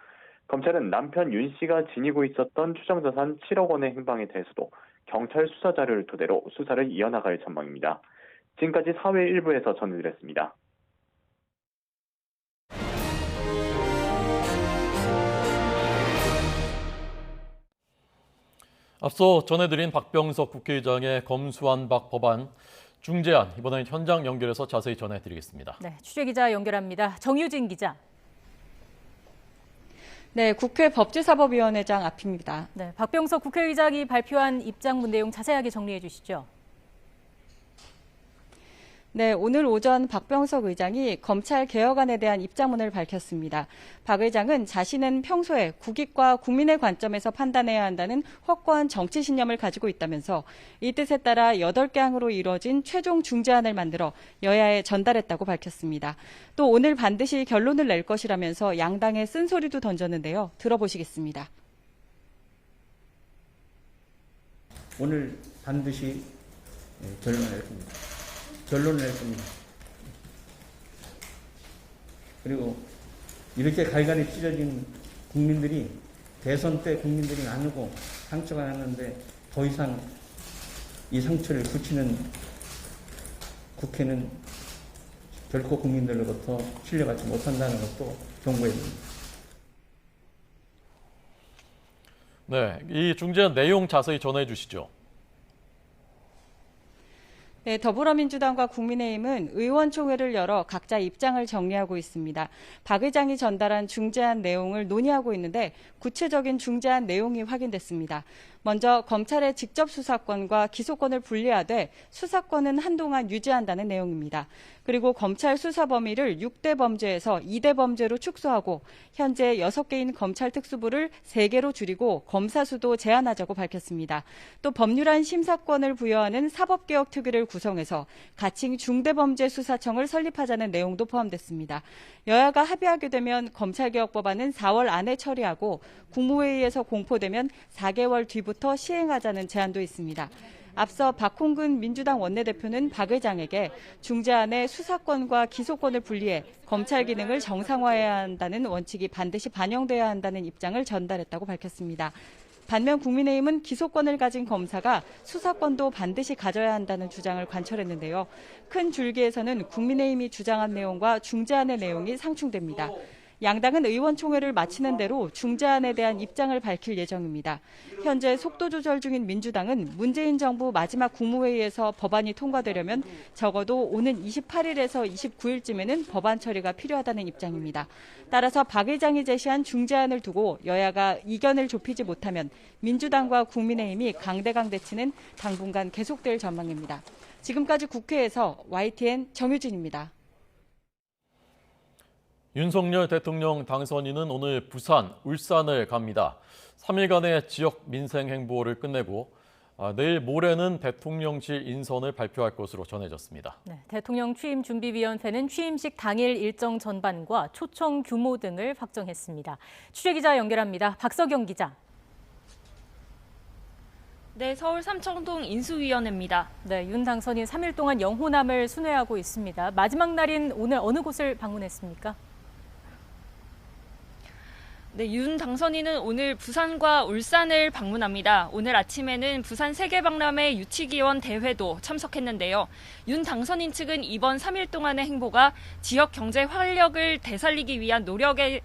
검찰은 남편 윤 씨가 지니고 있었던 추정자산 7억 원의 행방에 대해서도 경찰 수사 자료를 토대로 수사를 이어나갈 전망입니다. 지금까지 사회 일부에서 전해드렸습니다. 앞서 전해드린 박병석 국회의장의 검수완박 법안 중재안, 이번엔 현장 연결해서 자세히 전해드리겠습니다. 네, 취재기자 연결합니다. 정유진 기자. 네, 국회 법제사법위원회장 앞입니다. 네, 박병석 국회의장이 발표한 입장문 내용 자세하게 정리해 주시죠. 네, 오늘 오전 박병석 의장이 검찰 개혁안에 대한 입장문을 밝혔습니다. 박 의장은 자신은 평소에 국익과 국민의 관점에서 판단해야 한다는 확고한 정치 신념을 가지고 있다면서 이 뜻에 따라 8개 항으로 이루어진 최종 중재안을 만들어 여야에 전달했다고 밝혔습니다. 또 오늘 반드시 결론을 낼 것이라면서 양당에 쓴소리도 던졌는데요. 들어보시겠습니다. 오늘 반드시 결론을 낼 겁니다. 결론을 낼 겁니다. 그리고 이렇게 갈갈이 찢어진 국민들이 대선 때 국민들이 나누고 상처가 났는데 더 이상 이 상처를 굳히는 국회는 결코 국민들로부터 신뢰받지 못한다는 것도 경고해줍니다. 네, 이 중재안 내용 자세히 전해 주시죠. 네, 더불어민주당과 국민의힘은 의원총회를 열어 각자 입장을 정리하고 있습니다. 박 의장이 전달한 중재안 내용을 논의하고 있는데 구체적인 중재안 내용이 확인됐습니다. 먼저 검찰의 직접 수사권과 기소권을 분리하되 수사권은 한동안 유지한다는 내용입니다. 그리고 검찰 수사 범위를 6대 범죄에서 2대 범죄로 축소하고 현재 6개인 검찰 특수부를 3개로 줄이고 검사 수도 제한하자고 밝혔습니다. 또 법률안 심사권을 부여하는 사법개혁특위를 구성해서 가칭 중대범죄수사청을 설립하자는 내용도 포함됐습니다. 여야가 합의하게 되면 검찰개혁법안은 4월 안에 처리하고 국무회의에서 공포되면 4개월 뒤부터 시행하자는 제안도 있습니다. 앞서 박홍근 민주당 원내대표는 박 의장에게 중재안의 수사권과 기소권을 분리해 검찰 기능을 정상화해야 한다는 원칙이 반드시 반영돼야 한다는 입장을 전달했다고 밝혔습니다. 반면 국민의힘은 기소권을 가진 검사가 수사권도 반드시 가져야 한다는 주장을 관철했는데요. 큰 줄기에서는 국민의힘이 주장한 내용과 중재안의 내용이 상충됩니다. 양당은 의원총회를 마치는 대로 중재안에 대한 입장을 밝힐 예정입니다. 현재 속도 조절 중인 민주당은 문재인 정부 마지막 국무회의에서 법안이 통과되려면 적어도 오는 28일에서 29일쯤에는 법안 처리가 필요하다는 입장입니다. 따라서 박 의장이 제시한 중재안을 두고 여야가 이견을 좁히지 못하면 민주당과 국민의힘이 강대강 대치는 당분간 계속될 전망입니다. 지금까지 국회에서 YTN 정유진입니다. 윤석열 대통령 당선인은 오늘 부산, 울산을 갑니다. 3일간의 지역 민생 행보를 끝내고 내일 모레는 대통령실 인선을 발표할 것으로 전해졌습니다. 네, 대통령 취임준비위원회는 취임식 당일 일정 전반과 초청 규모 등을 확정했습니다. 취재기자 연결합니다. 박서경 기자. 네, 서울 삼청동 인수위원회입니다. 네, 윤 당선인 3일 동안 영호남을 순회하고 있습니다. 마지막 날인 오늘 어느 곳을 방문했습니까? 네, 윤 당선인은 오늘 부산과 울산을 방문합니다. 오늘 아침에는 부산 세계박람회 유치기원 대회도 참석했는데요. 윤 당선인 측은 이번 3일 동안의 행보가 지역 경제 활력을 되살리기 위한 노력의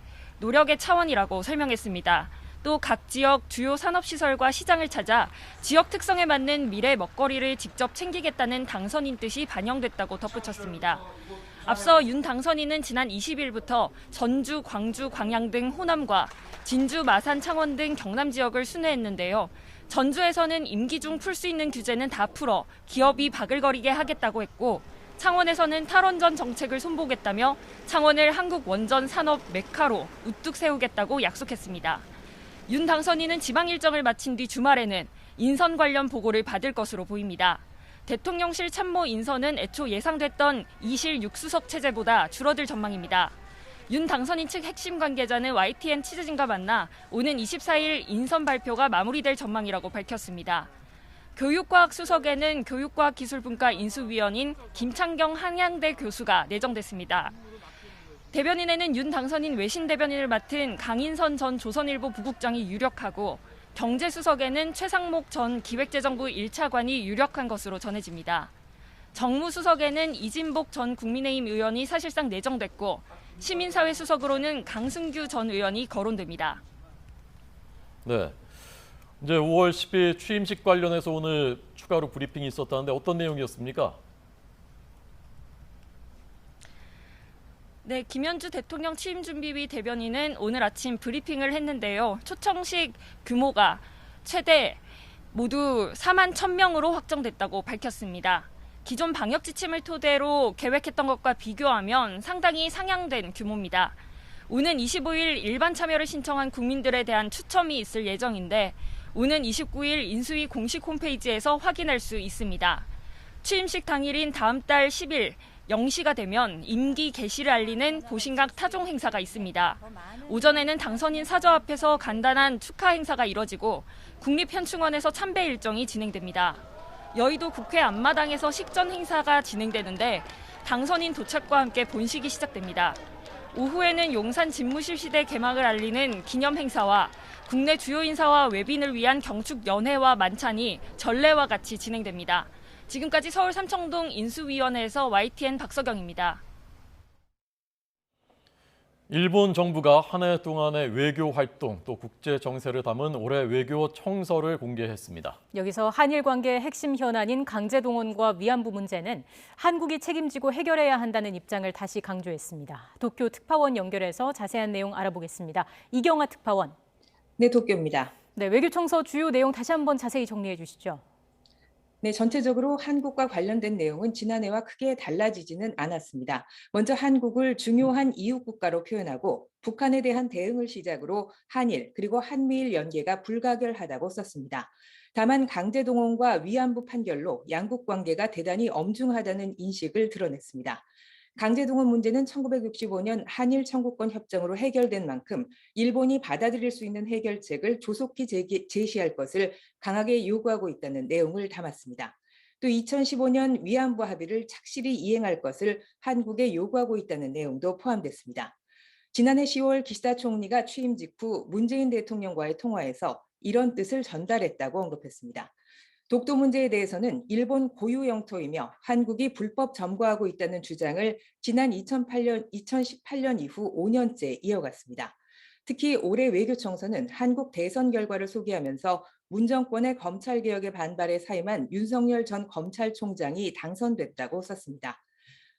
차원이라고 설명했습니다. 또 각 지역 주요 산업시설과 시장을 찾아 지역 특성에 맞는 미래 먹거리를 직접 챙기겠다는 당선인 뜻이 반영됐다고 덧붙였습니다. 앞서 윤 당선인은 지난 20일부터 전주, 광주, 광양 등 호남과 진주, 마산, 창원 등 경남 지역을 순회했는데요. 전주에서는 임기 중 풀 수 있는 규제는 다 풀어 기업이 바글거리게 하겠다고 했고, 창원에서는 탈원전 정책을 손보겠다며 창원을 한국 원전 산업 메카로 우뚝 세우겠다고 약속했습니다. 윤 당선인은 지방 일정을 마친 뒤 주말에는 인선 관련 보고를 받을 것으로 보입니다. 대통령실 참모 인선은 애초 예상됐던 2실 6수석 체제보다 줄어들 전망입니다. 윤 당선인 측 핵심 관계자는 YTN 취재진과 만나 오는 24일 인선 발표가 마무리될 전망이라고 밝혔습니다. 교육과학 수석에는 교육과학기술분과 인수위원인 김창경 한양대 교수가 내정됐습니다. 대변인에는 윤 당선인 외신 대변인을 맡은 강인선 전 조선일보 부국장이 유력하고, 경제수석에는 최상목 전 기획재정부 1차관이 유력한 것으로 전해집니다. 정무수석에는 이진복 전 국민의힘 의원이 사실상 내정됐고, 시민사회 수석으로는 강승규 전 의원이 거론됩니다. 네, 이제 5월 10일 취임식 관련해서 오늘 추가로 브리핑이 있었다는데 어떤 내용이었습니까? 네, 김현주 대통령 취임준비위 대변인은 오늘 아침 브리핑을 했는데요. 초청식 규모가 최대 모두 4만 1,000명으로 확정됐다고 밝혔습니다. 기존 방역 지침을 토대로 계획했던 것과 비교하면 상당히 상향된 규모입니다. 오는 25일 일반 참여를 신청한 국민들에 대한 추첨이 있을 예정인데, 오는 29일 인수위 공식 홈페이지에서 확인할 수 있습니다. 취임식 당일인 다음 달 10일 0시가 되면 임기 개시를 알리는 보신각 타종 행사가 있습니다. 오전에는 당선인 사저 앞에서 간단한 축하 행사가 이뤄지고 국립현충원에서 참배 일정이 진행됩니다. 여의도 국회 앞마당에서 식전 행사가 진행되는데 당선인 도착과 함께 본식이 시작됩니다. 오후에는 용산 집무실 시대 개막을 알리는 기념 행사와 국내 주요 인사와 외빈을 위한 경축 연회와 만찬이 전례와 같이 진행됩니다. 지금까지 서울 삼청동 인수위원회에서 YTN 박서경입니다. 일본 정부가 한 해 동안의 외교 활동 또 국제 정세를 담은 올해 외교 청서를 공개했습니다. 여기서 한일 관계의 핵심 현안인 강제동원과 위안부 문제는 한국이 책임지고 해결해야 한다는 입장을 다시 강조했습니다. 도쿄 특파원 연결해서 자세한 내용 알아보겠습니다. 이경아 특파원. 네, 도쿄입니다. 네, 외교청서 주요 내용 다시 한번 자세히 정리해 주시죠. 네, 전체적으로 한국과 관련된 내용은 지난해와 크게 달라지지는 않았습니다. 먼저 한국을 중요한 이웃 국가로 표현하고 북한에 대한 대응을 시작으로 한일 그리고 한미일 연계가 불가결하다고 썼습니다. 다만 강제동원과 위안부 판결로 양국 관계가 대단히 엄중하다는 인식을 드러냈습니다. 강제동원 문제는 1965년 한일 청구권 협정으로 해결된 만큼 일본이 받아들일 수 있는 해결책을 조속히 제시할 것을 강하게 요구하고 있다는 내용을 담았습니다. 또 2015년 위안부 합의를 착실히 이행할 것을 한국에 요구하고 있다는 내용도 포함됐습니다. 지난해 10월 기시다 총리가 취임 직후 문재인 대통령과의 통화에서 이런 뜻을 전달했다고 언급했습니다. 독도 문제에 대해서는 일본 고유 영토이며 한국이 불법 점거하고 있다는 주장을 지난 2018년 이후 5년째 이어갔습니다. 특히 올해 외교청서는 한국 대선 결과를 소개하면서 문 정권의 검찰개혁에 반발해 사임한 윤석열 전 검찰총장이 당선됐다고 썼습니다.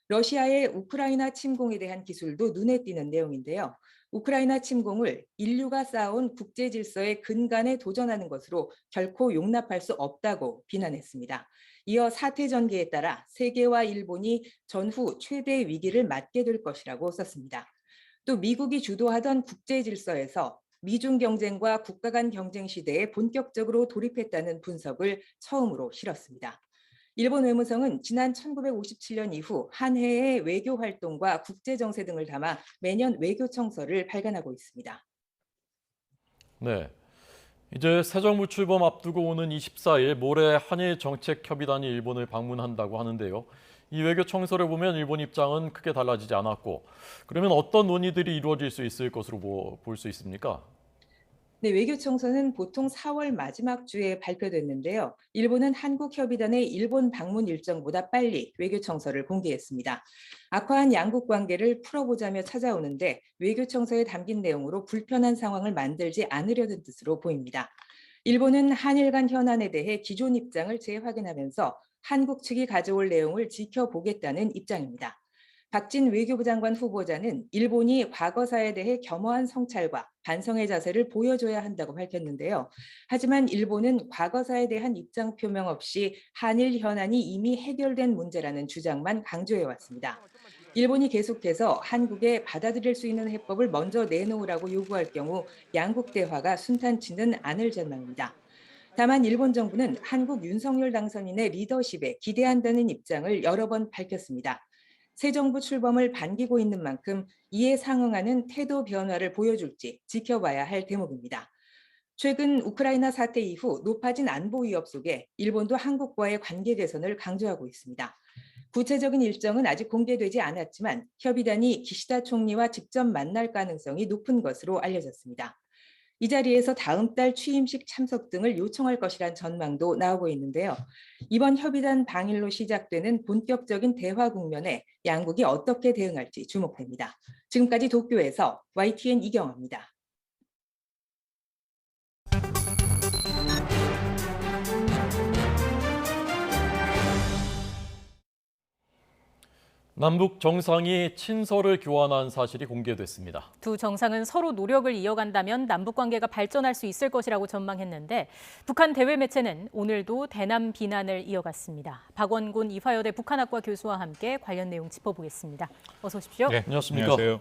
러시아의 우크라이나 침공에 대한 기술도 눈에 띄는 내용인데요. 우크라이나 침공을 인류가 쌓아온 국제 질서의 근간에 도전하는 것으로 결코 용납할 수 없다고 비난했습니다. 이어 사태 전개에 따라 세계와 일본이 전후 최대 위기를 맞게 될 것이라고 썼습니다. 또 미국이 주도하던 국제 질서에서 미중 경쟁과 국가 간 경쟁 시대에 본격적으로 돌입했다는 분석을 처음으로 실었습니다. 일본 외무성은 지난 1957년 이후 한 해의 외교 활동과 국제 정세 등을 담아 매년 외교청서를 발간하고 있습니다. 네, 이제 새 정부 출범 앞두고 오는 24일 모레 한일 정책협의단이 일본을 방문한다고 하는데요. 이 외교청서를 보면 일본 입장은 크게 달라지지 않았고, 그러면 어떤 논의들이 이루어질 수 있을 것으로 볼 수 있습니까? 네, 외교청서는 보통 4월 마지막 주에 발표됐는데요. 일본은 한국협의단의 일본 방문 일정보다 빨리 외교청서를 공개했습니다. 악화한 양국 관계를 풀어보자며 찾아오는데 외교청서에 담긴 내용으로 불편한 상황을 만들지 않으려는 뜻으로 보입니다. 일본은 한일 간 현안에 대해 기존 입장을 재확인하면서 한국 측이 가져올 내용을 지켜보겠다는 입장입니다. 박진 외교부 장관 후보자는 일본이 과거사에 대해 겸허한 성찰과 반성의 자세를 보여줘야 한다고 밝혔는데요. 하지만 일본은 과거사에 대한 입장 표명 없이 한일 현안이 이미 해결된 문제라는 주장만 강조해왔습니다. 일본이 계속해서 한국에 받아들일 수 있는 해법을 먼저 내놓으라고 요구할 경우 양국 대화가 순탄치는 않을 전망입니다. 다만 일본 정부는 한국 윤석열 당선인의 리더십에 기대한다는 입장을 여러 번 밝혔습니다. 새 정부 출범을 반기고 있는 만큼 이에 상응하는 태도 변화를 보여줄지 지켜봐야 할 대목입니다. 최근 우크라이나 사태 이후 높아진 안보 위협 속에 일본도 한국과의 관계 개선을 강조하고 있습니다. 구체적인 일정은 아직 공개되지 않았지만 협의단이 기시다 총리와 직접 만날 가능성이 높은 것으로 알려졌습니다. 이 자리에서 다음 달 취임식 참석 등을 요청할 것이란 전망도 나오고 있는데요. 이번 협의단 방일로 시작되는 본격적인 대화 국면에 양국이 어떻게 대응할지 주목됩니다. 지금까지 도쿄에서 YTN 이경아입니다. 남북 정상이 친서를 교환한 사실이 공개됐습니다. 두 정상은 서로 노력을 이어간다면 남북 관계가 발전할 수 있을 것이라고 전망했는데 북한 대외 매체는 오늘도 대남 비난을 이어갔습니다. 박원곤 이화여대 북한학과 교수와 함께 관련 내용 짚어보겠습니다. 어서 오십시오. 네, 안녕하십니까. 안녕하세요.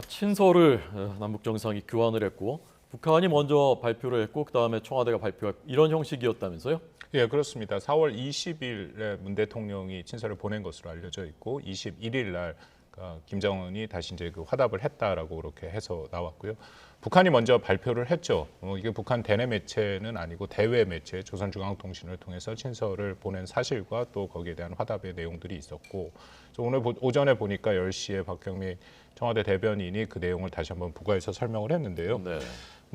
친서를 남북 정상이 교환을 했고 북한이 먼저 발표를 했고 그다음에 청와대가 발표했고 이런 형식이었다면서요? 예, 그렇습니다. 4월 20일에 문 대통령이 친서를 보낸 것으로 알려져 있고 21일 날 김정은이 다시 이제 그 화답을 했다라고 그렇게 해서 나왔고요. 북한이 먼저 발표를 했죠. 이게 북한 대내 매체는 아니고 대외 매체 조선중앙통신을 통해서 친서를 보낸 사실과 또 거기에 대한 화답의 내용들이 있었고 오늘 오전에 보니까 10시에 박경미 청와대 대변인이 그 내용을 다시 한번 부가해서 설명을 했는데요. 네.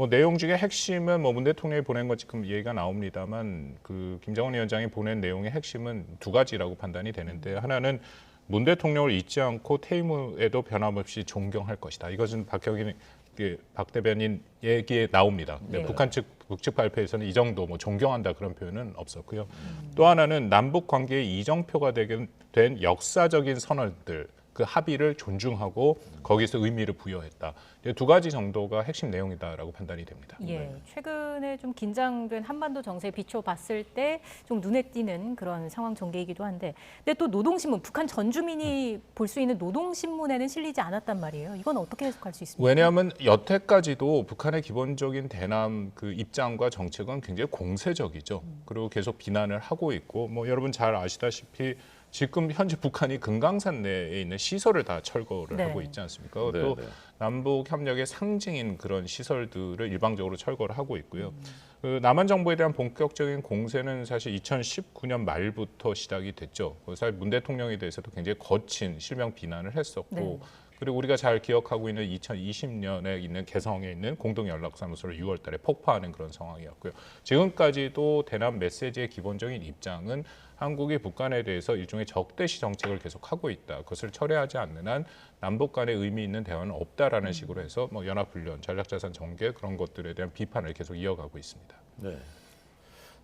내용 중에 핵심은 문 대통령이 보낸 것 지금 얘기가 나옵니다만 그 김정은 위원장이 보낸 내용의 핵심은 두 가지라고 판단이 되는데 하나는 문 대통령을 잊지 않고 퇴임 후에도 변함없이 존경할 것이다. 이것은 박 대변인 얘기에 나옵니다. 네. 북한 측 북측 발표에서는 이 정도 존경한다 그런 표현은 없었고요. 또 하나는 남북 관계의 이정표가 된 역사적인 선언들 그 합의를 존중하고 거기서 의미를 부여했다. 이 두 가지 정도가 핵심 내용이다라고 판단이 됩니다. 예, 최근에 좀 긴장된 한반도 정세에 비춰봤을 때 좀 눈에 띄는 그런 상황 전개이기도 한데, 근데 또 노동신문, 북한 전 주민이 볼 수 있는 노동신문에는 실리지 않았단 말이에요. 이건 어떻게 해석할 수 있습니까? 왜냐하면 여태까지도 북한의 기본적인 대남 그 입장과 정책은 굉장히 공세적이죠. 그리고 계속 비난을 하고 있고, 뭐 여러분 잘 아시다시피 지금 현재 북한이 금강산 내에 있는 시설을 다 철거를 네. 하고 있지 않습니까? 네, 또 네. 남북 협력의 상징인 그런 시설들을 일방적으로 철거를 하고 있고요. 그 남한 정부에 대한 본격적인 공세는 사실 2019년 말부터 시작이 됐죠. 사실 문 대통령에 대해서도 굉장히 거친 실명 비난을 했었고, 네. 그리고 우리가 잘 기억하고 있는 2020년에 있는 개성에 있는 공동연락사무소를 6월 달에 폭파하는 그런 상황이었고요. 지금까지도 대남 메시지의 기본적인 입장은 한국이 북한에 대해서 일종의 적대시 정책을 계속하고 있다. 그것을 철회하지 않는 한 남북 간의 의미 있는 대화는 없다라는 식으로 해서 뭐 연합훈련, 전략자산 전개 그런 것들에 대한 비판을 계속 이어가고 있습니다. 네.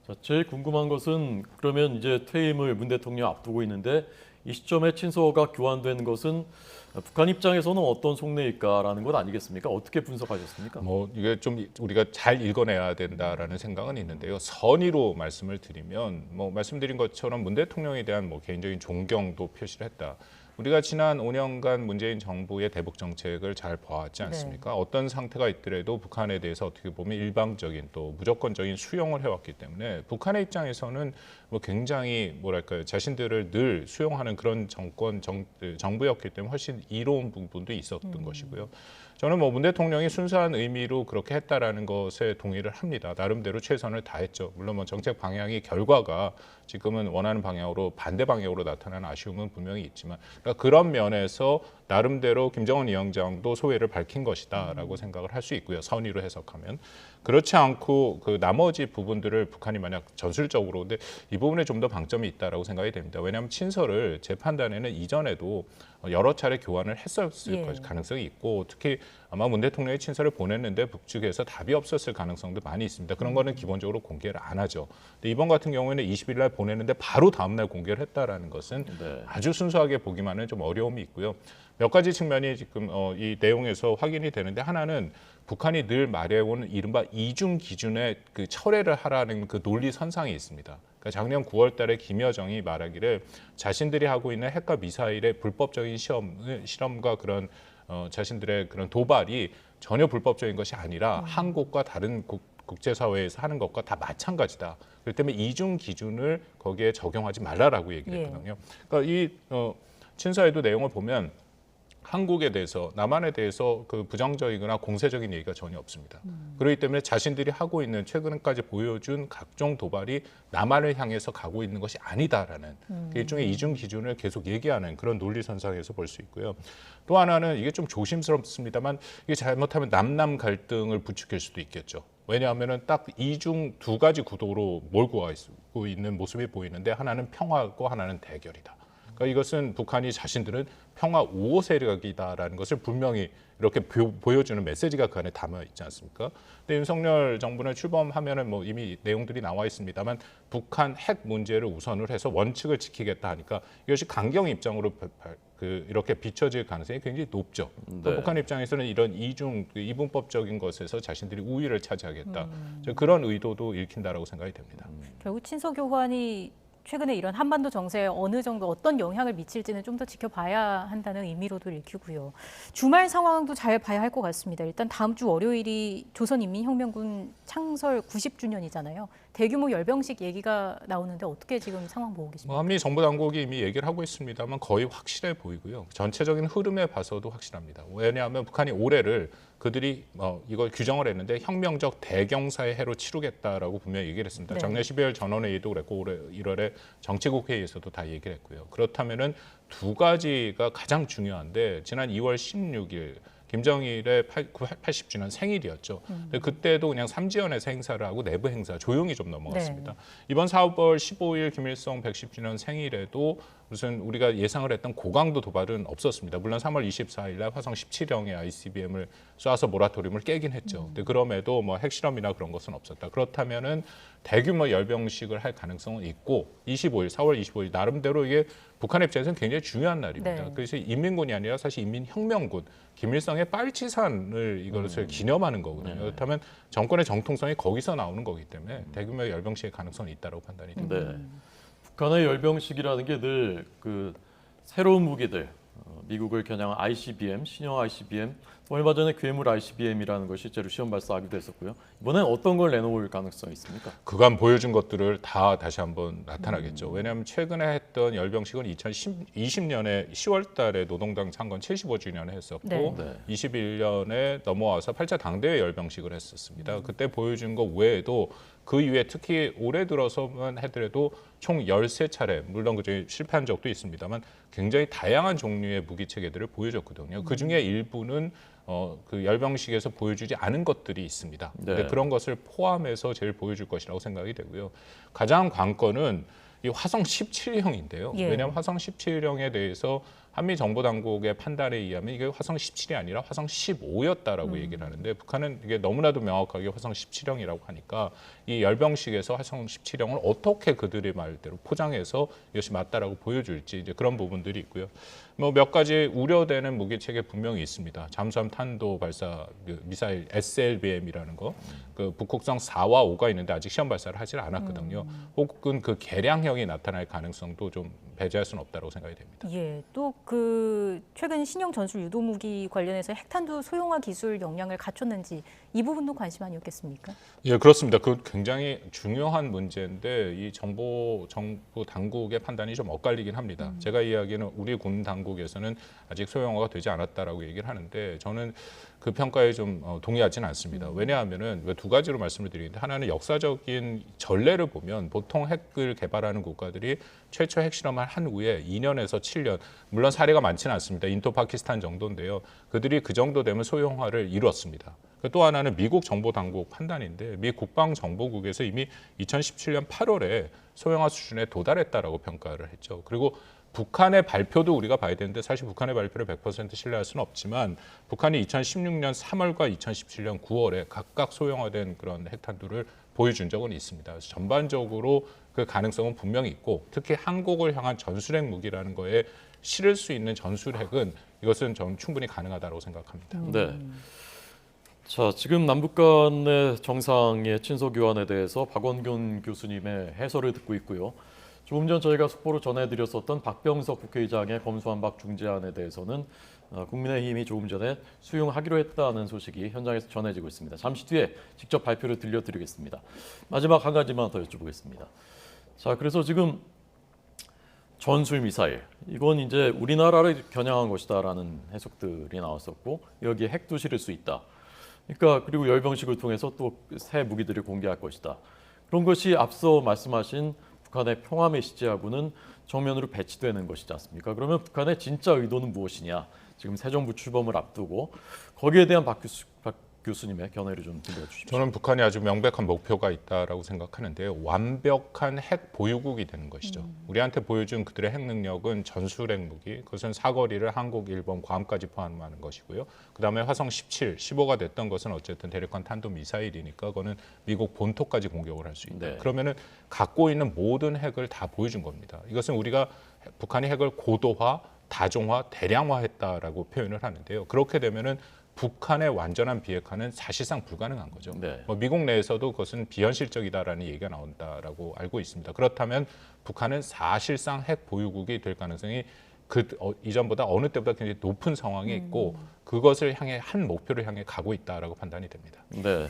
자, 제일 궁금한 것은 그러면 이제 퇴임을 문 대통령 앞두고 있는데 이 시점에 친서가 교환된 것은 북한 입장에서는 어떤 속내일까라는 것 아니겠습니까? 어떻게 분석하셨습니까? 뭐 이게 좀 우리가 잘 읽어내야 된다라는 생각은 있는데요. 선의로 말씀을 드리면 뭐 말씀드린 것처럼 문 대통령에 대한 뭐 개인적인 존경도 표시를 했다. 우리가 지난 5년간 문재인 정부의 대북 정책을 잘 봐왔지 않습니까? 어떤 상태가 있더라도 북한에 대해서 어떻게 보면 일방적인 또 무조건적인 수용을 해왔기 때문에 북한의 입장에서는 뭐 굉장히 뭐랄까요, 자신들을 늘 수용하는 그런 정부였기 때문에 훨씬 이로운 부분도 있었던 것이고요. 저는 뭐 문 대통령이 순수한 의미로 그렇게 했다라는 것에 동의를 합니다. 나름대로 최선을 다했죠. 물론 뭐 정책 방향이 결과가 지금은 원하는 방향으로 반대 방향으로 나타나는 아쉬움은 분명히 있지만, 그러니까 그런 면에서 나름대로 김정은 위원장도 소회를 밝힌 것이다라고 생각을 할 수 있고요. 선의로 해석하면. 그렇지 않고 그 나머지 부분들을 북한이 만약 전술적으로, 근데 이 부분에 좀 더 방점이 있다라고 생각이 됩니다. 왜냐하면 친서를 제 판단에는 이전에도 여러 차례 교환을 했었을 가능성이 있고, 특히 아마 문 대통령이 친서를 보냈는데 북측에서 답이 없었을 가능성도 많이 있습니다. 그런 거는 기본적으로 공개를 안 하죠. 근데 이번 같은 경우에는 20일 날 보냈는데 바로 다음 날 공개를 했다라는 것은 아주 순수하게 보기만은 좀 어려움이 있고요. 몇 가지 측면이 지금 이 내용에서 확인이 되는데, 하나는 북한이 늘 말해온 이른바 이중 기준의 그 철회를 하라는 그 논리 선상이 있습니다. 그러니까 작년 9월 달에 김여정이 말하기를 자신들이 하고 있는 핵과 미사일의 불법적인 실험과 그런 자신들의 그런 도발이 전혀 불법적인 것이 아니라 한국과 다른 국제사회에서 하는 것과 다 마찬가지다. 그렇기 때문에 이중 기준을 거기에 적용하지 말라라고 얘기를 했거든요. 그러니까 이 친서에도 내용을 보면 한국에 대해서, 남한에 대해서 그 부정적이거나 공세적인 얘기가 전혀 없습니다. 그렇기 때문에 자신들이 하고 있는 최근까지 보여준 각종 도발이 남한을 향해서 가고 있는 것이 아니다라는 일종의 이중 기준을 계속 얘기하는 그런 논리선상에서 볼 수 있고요. 또 하나는 이게 좀 조심스럽습니다만, 이게 잘못하면 남남 갈등을 부추길 수도 있겠죠. 왜냐하면 딱 이중 두 가지 구도로 몰고 가고 있는 모습이 보이는데, 하나는 평화고 하나는 대결이다. 그러니까 이것은 북한이 자신들은 평화 우호 세력이다라는 것을 분명히 이렇게 보여주는 메시지가 그 안에 담아 있지 않습니까? 근데 윤석열 정부는 출범하면은 뭐 이미 내용들이 나와 있습니다만, 북한 핵 문제를 우선을 해서 원칙을 지키겠다 하니까 이것이 강경 입장으로 이렇게 비춰질 가능성이 굉장히 높죠. 그러니까 북한 입장에서는 이런 이분법적인 것에서 자신들이 우위를 차지하겠다. 그런 의도도 읽힌다라고 생각이 됩니다. 결국 친서 교환이 최근에 이런 한반도 정세에 어느 정도 어떤 영향을 미칠지는 좀 더 지켜봐야 한다는 의미로도 읽히고요. 주말 상황도 잘 봐야 할 것 같습니다. 일단 다음 주 월요일이 조선인민혁명군 창설 90주년이잖아요. 대규모 열병식 얘기가 나오는데 어떻게 지금 상황 보고 계십니까? 한미 정부 당국이 이미 얘기를 하고 있습니다만 거의 확실해 보이고요. 전체적인 흐름에 봐서도 확실합니다. 왜냐하면 북한이 올해를 그들이 이걸 규정을 했는데 혁명적 대경사의 해로 치르겠다라고 분명히 얘기를 했습니다. 작년 12월 전원회의도 그랬고 올해 1월에 정치국 회의에서도 다 얘기를 했고요. 그렇다면은 두 가지가 가장 중요한데, 지난 2월 16일 김정일의 80주년 생일이었죠. 근데 그때도 그냥 삼지연에서 행사를 하고 내부 행사 조용히 좀 넘어갔습니다. 이번 4월 15일 김일성 110주년 생일에도 무슨 우리가 예상을 했던 고강도 도발은 없었습니다. 물론 3월 24일 날 화성 17형의 ICBM을 쏴서 모라토리움을 깨긴 했죠. 근데 그럼에도 뭐 핵실험이나 그런 것은 없었다. 그렇다면은 대규모 열병식을 할 가능성은 있고 25일, 4월 25일 나름대로 이게 북한 입장에서는 굉장히 중요한 날입니다. 네. 그래서 인민군이 아니라 사실 인민혁명군, 김일성의 빨치산을 이것을 기념하는 거거든요. 그렇다면 정권의 정통성이 거기서 나오는 거기 때문에 대규모 열병식의 가능성이 있다고 판단이 됩니다. 네. 북한의 열병식이라는 게 늘 그 새로운 무기들, 미국을 겨냥한 ICBM, 신형 ICBM, 얼마 전에 괴물 ICBM이라는 것이 실제로 시험 발사하기도 했었고요. 이번엔 어떤 걸 내놓을 가능성이 있습니까? 그간 보여준 것들을 다 다시 한번 나타나겠죠. 왜냐하면 최근에 했던 열병식은 2020년에 10월 달에 노동당 창건 75주년에 했었고 네. 21년에 넘어와서 8차 당대회 열병식을 했었습니다. 그때 보여준 것 외에도 그 이후에 특히 올해 들어서만 하더라도 총 13차례, 물론 그중에 실패한 적도 있습니다만 굉장히 다양한 종류의 무기 체계들을 보여줬거든요. 그중에 일부는 그 열병식에서 보여주지 않은 것들이 있습니다. 근데 그런 것을 포함해서 제일 보여줄 것이라고 생각이 되고요. 가장 관건은 이 화성 17형인데요. 예. 왜냐하면 화성 17형에 대해서 한미 정보당국의 판단에 의하면 이게 화성 17이 아니라 화성 15였다라고 얘기를 하는데 북한은 이게 너무나도 명확하게 화성 17형이라고 하니까 이 열병식에서 화성 17형을 어떻게 그들의 말대로 포장해서 이것이 맞다라고 보여줄지 이제 그런 부분들이 있고요. 뭐 몇 가지 우려되는 무기 체계 분명히 있습니다. 잠수함 탄도 발사 미사일 SLBM이라는 거, 그 북극성 4와 5가 있는데 아직 시험 발사를 하질 않았거든요. 혹은 그 개량형이 나타날 가능성도 좀 배제할 수는 없다고 생각이 됩니다. 예, 또 그 최근 신형 전술 유도 무기 관련해서 핵탄두 소형화 기술 역량을 갖췄는지 이 부분도 관심 아니었겠습니까? 예, 그렇습니다. 그 굉장히 중요한 문제인데 이 정부 당국의 판단이 좀 엇갈리긴 합니다. 제가 이야기는 우리 군 당국에서는 아직 소형화가 되지 않았다라고 얘기를 하는데 저는 그 평가에 좀 동의하지는 않습니다. 왜냐하면은 두 가지로 말씀을 드리는데 하나는 역사적인 전례를 보면 보통 핵을 개발하는 국가들이 최초 핵실험을 한 후에 2년에서 7년, 물론 사례가 많지는 않습니다. 인도, 파키스탄 정도인데요. 그들이 그 정도 되면 소형화를 이뤘습니다. 또 하나는 미국 정보당국 판단인데 미 국방정보국에서 이미 2017년 8월에 소형화 수준에 도달했다라고 평가를 했죠. 그리고 북한의 발표도 우리가 봐야 되는데 사실 북한의 발표를 100% 신뢰할 수는 없지만 북한이 2016년 3월과 2017년 9월에 각각 소형화된 그런 핵탄두를 보여준 적은 있습니다. 그래서 전반적으로 그 가능성은 분명히 있고 특히 한국을 향한 전술핵 무기라는 거에 실을 수 있는 전술핵은 이것은 저는 충분히 가능하다고 생각합니다. 네. 자, 지금 남북 간의 정상의 친서 교환에 대해서 박원균 교수님의 해설을 듣고 있고요. 조금 전 저희가 속보로 전해드렸었던 박병석 국회의장의 검수완박 중재안에 대해서는 국민의힘이 조금 전에 수용하기로 했다는 소식이 현장에서 전해지고 있습니다. 잠시 뒤에 직접 발표를 들려드리겠습니다. 마지막 한 가지만 더 여쭤보겠습니다. 자, 그래서 지금 전술 미사일, 이건 이제 우리나라를 겨냥한 것이다라는 해석들이 나왔었고 여기에 핵도 실을 수 있다. 그러니까 그리고 열병식을 통해서 또 새 무기들을 공개할 것이다. 그런 것이 앞서 말씀하신 북한의 평화 메시지하고는 정면으로 배치되는 것이지 않습니까? 그러면 북한의 진짜 의도는 무엇이냐? 지금 새 정부 출범을 앞두고 거기에 대한 박 교수님의 견해를 좀 들려주십시오. 저는 북한이 아주 명백한 목표가 있다라고 생각하는데요. 완벽한 핵 보유국이 되는 것이죠. 우리한테 보여준 그들의 핵 능력은 전술핵 무기, 그것은 사거리를 한국, 일본, 괌까지 포함하는 것이고요. 그다음에 화성 17, 15가 됐던 것은 어쨌든 대륙간 탄도 미사일이니까 그거는 미국 본토까지 공격을 할 수 있다. 네. 그러면은 갖고 있는 모든 핵을 다 보여준 겁니다. 이것은 우리가 북한이 핵을 고도화, 다종화, 대량화했다라고 표현을 하는데요. 그렇게 되면은 북한의 완전한 비핵화는 사실상 불가능한 거죠. 네. 미국 내에서도 그것은 비현실적이다라는 얘기가 나온다라고 알고 있습니다. 그렇다면 북한은 사실상 핵 보유국이 될 가능성이 이전보다 어느 때보다 굉장히 높은 상황에 있고 그것을 향해 한 목표를 향해 가고 있다라고 판단이 됩니다. 네.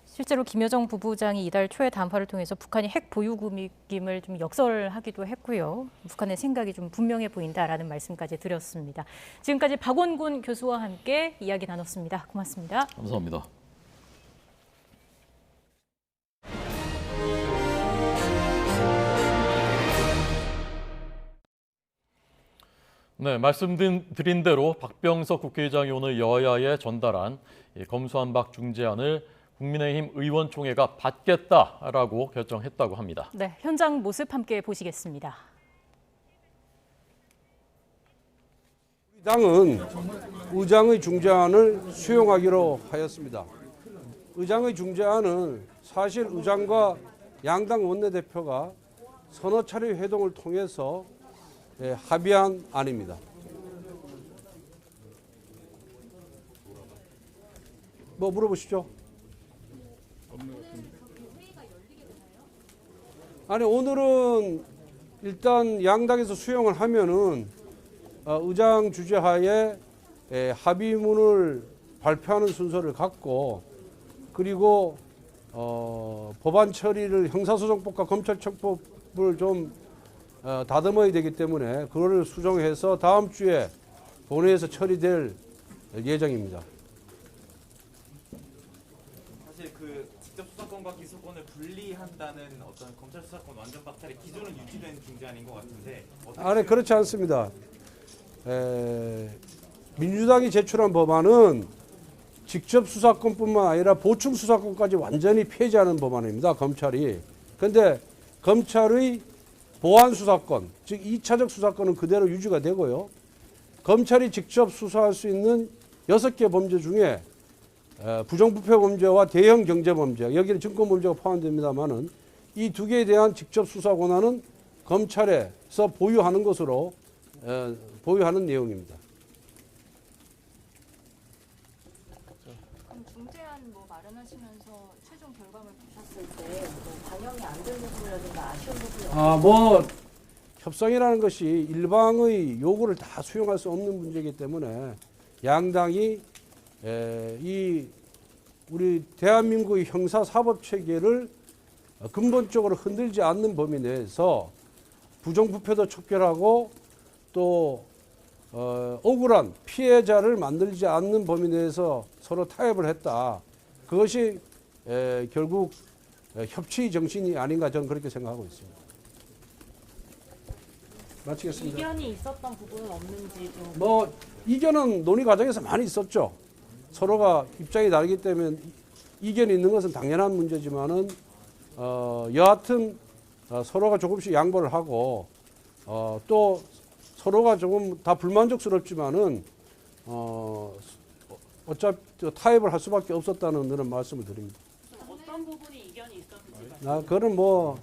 실제로 김여정 부부장이 이달 초에 담화를 통해서 북한이 핵 보유국임을 좀 역설하기도 했고요. 북한의 생각이 좀 분명해 보인다라는 말씀까지 드렸습니다. 지금까지 박원균 교수와 함께 이야기 나눴습니다. 고맙습니다. 감사합니다. 네, 말씀드린 대로 박병석 국회의장이 오늘 여야에 전달한 검수완박 중재안을 국민의힘 의원총회가 받겠다라고 결정했다고 합니다. 네, 현장 모습 함께 보시겠습니다. 당은 의장의 중재안을 수용하기로 하였습니다. 의장의 중재안은 사실 의장과 양당 원내대표가 서너 차례 회동을 통해서 합의한 안입니다. 뭐 물어보시죠. 아니 오늘은 일단 양당에서 수용을 하면은 의장 주재하에 합의문을 발표하는 순서를 갖고 그리고 법안 처리를 형사소송법과 검찰청법을 좀 다듬어야 되기 때문에 그거를 수정해서 다음 주에 본회의에서 처리될 예정입니다. 사실 그 직접 수사권과 기소권을 분리한다는 어떤 검찰 수사권 완전 박탈의 기존은 유지된 중재안인 것 같은데. 아니 그렇지 않습니다. 민주당이 제출한 법안은 직접 수사권뿐만 아니라 보충 수사권까지 완전히 폐지하는 법안입니다. 검찰이. 그런데 검찰의 보안 수사권, 즉 2차적 수사권은 그대로 유지가 되고요. 검찰이 직접 수사할 수 있는 6개 범죄 중에 부정부패 범죄와 대형 경제 범죄, 여기는 증권 범죄가 포함됩니다만은 이 두 개에 대한 직접 수사 권한은 검찰에서 보유하는 것으로 보유하는 내용입니다. 그럼 중재안 뭐 마련하시면서 최종 결과물 보셨을 때 반영이 안 된 부분이라든가 아쉬운 부분이 협상이라는 것이 일방의 요구를 다 수용할 수 없는 문제이기 때문에 양당이 이 우리 대한민국의 형사사법 체계를 근본적으로 흔들지 않는 범위 내에서 부정부패도 척결하고 또 억울한 피해자를 만들지 않는 범위 내에서 서로 타협을 했다. 그것이 결국 협치의 정신이 아닌가 저는 그렇게 생각하고 있습니다. 마치겠습니다. 이견이 있었던 부분은 없는지 좀. 뭐 이견은 논의 과정에서 많이 있었죠. 서로가 입장이 다르기 때문에 이견이 있는 것은 당연한 문제지만은 여하튼 서로가 조금씩 양보를 하고 또 서로가 조금 다 불만족스럽지만은 어차피 타협을 할 수밖에 없었다는 그런 말씀을 드립니다. 어떤 부분이 이견이 있었는지. 그거는 뭐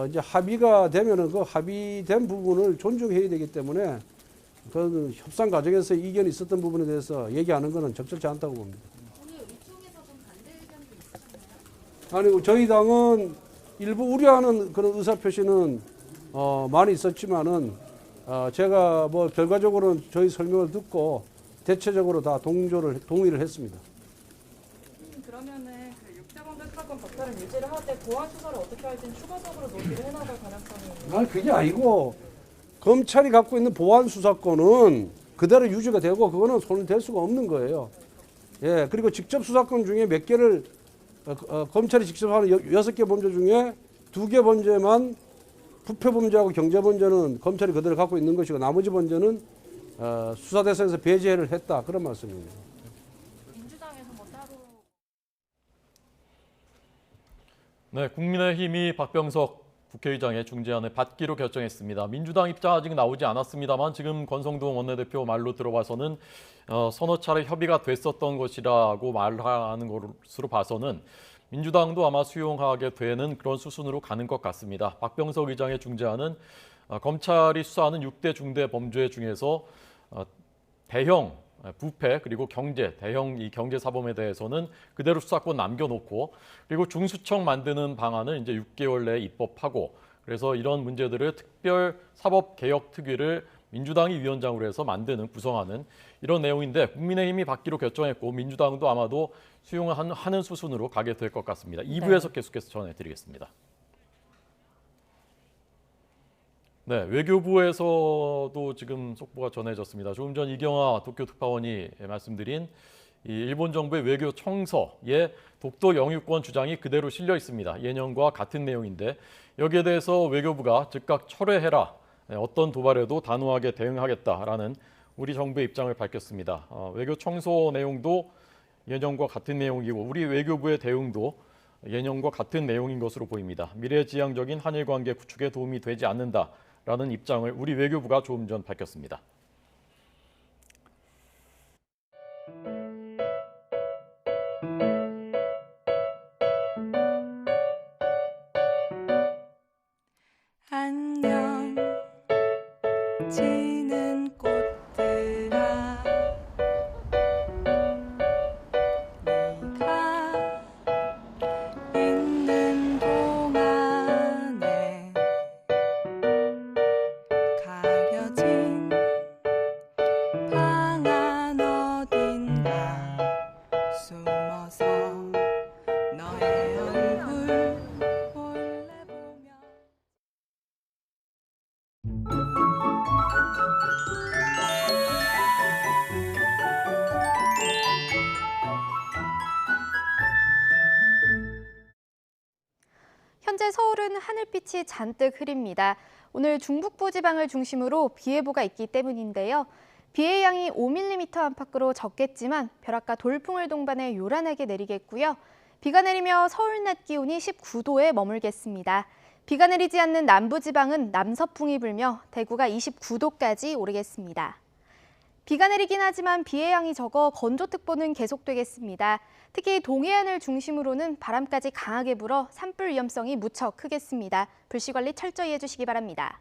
이제 합의가 되면은 그 합의된 부분을 존중해야 되기 때문에 그 협상 과정에서 이견이 있었던 부분에 대해서 얘기하는 것은 적절치 않다고 봅니다. 오늘 의총에서 좀 반대 의견도 있으셨나요? 아니 저희 당은 일부 우려하는 그런 의사 표시는 많이 있었지만은 제가 뭐 결과적으로는 저희 설명을 듣고 대체적으로 다 동의를 했습니다. 그러면은 그 6대 범죄 수사권 박탈을 유지를 하되 보안 수사를 어떻게 할지는 추가적으로 논의를 해나갈 가능성이 있는. 아니 그게 아니고 검찰이 갖고 있는 보안 수사권은 그대로 유지가 되고 그거는 손을 댈 수가 없는 거예요. 예, 그리고 직접 수사권 중에 몇 개를 검찰이 직접 하는 6개 범죄 중에 2개 범죄만 부패 범죄하고 경제 범죄는 검찰이 그대로 갖고 있는 것이고 나머지 범죄는 수사 대상에서 배제를 했다 그런 말씀입니다. 민주당에서 뭐 따로. 네, 국민의힘이 박병석 국회의장의 중재안을 받기로 결정했습니다. 민주당 입장 아직 나오지 않았습니다만 지금 권성동 원내대표 말로 들어봐서는 서너 차례 협의가 됐었던 것이라고 말하는 것으로 봐서는 민주당도 아마 수용하게 되는 그런 수순으로 가는 것 같습니다. 박병석 의장의 중재안은 검찰이 수사하는 6대 중대 범죄 중에서 대형 부패 그리고 경제, 대형 이 경제 사범에 대해서는 그대로 수사권 남겨놓고 그리고 중수청 만드는 방안을 이제 6개월 내에 입법하고 그래서 이런 문제들을 특별 사법 개혁 특위를 민주당이 위원장으로 해서 만드는 구성하는 이런 내용인데 국민의힘이 받기로 결정했고 민주당도 아마도 수용을 하는 수순으로 가게 될 것 같습니다. 2부에서 계속해서 전해드리겠습니다. 네, 외교부에서도 지금 속보가 전해졌습니다. 조금 전 이경화 도쿄특파원이 말씀드린 이 일본 정부의 외교 청서에 독도 영유권 주장이 그대로 실려 있습니다. 예년과 같은 내용인데 여기에 대해서 외교부가 즉각 철회해라. 어떤 도발에도 단호하게 대응하겠다라는 우리 정부의 입장을 밝혔습니다. 외교 청소 내용도 예년과 같은 내용이고 우리 외교부의 대응도 예년과 같은 내용인 것으로 보입니다. 미래지향적인 한일 관계 구축에 도움이 되지 않는다라는 입장을 우리 외교부가 조금 전 밝혔습니다. 안녕 지는 꽃들아 네가 있는 동안에 가려진 방 안 어딘가 숨어서 너의 얼굴 몰래 보며 현재 서울은 하늘빛이 잔뜩 흐립니다. 오늘 중북부 지방을 중심으로 비 예보가 있기 때문인데요. 비의 양이 5mm 안팎으로 적겠지만 벼락과 돌풍을 동반해 요란하게 내리겠고요. 비가 내리며 서울 낮 기온이 19도에 머물겠습니다. 비가 내리지 않는 남부지방은 남서풍이 불며 대구가 29도까지 오르겠습니다. 비가 내리긴 하지만 비의 양이 적어 건조특보는 계속되겠습니다. 특히 동해안을 중심으로는 바람까지 강하게 불어 산불 위험성이 무척 크겠습니다. 불씨 관리 철저히 해주시기 바랍니다.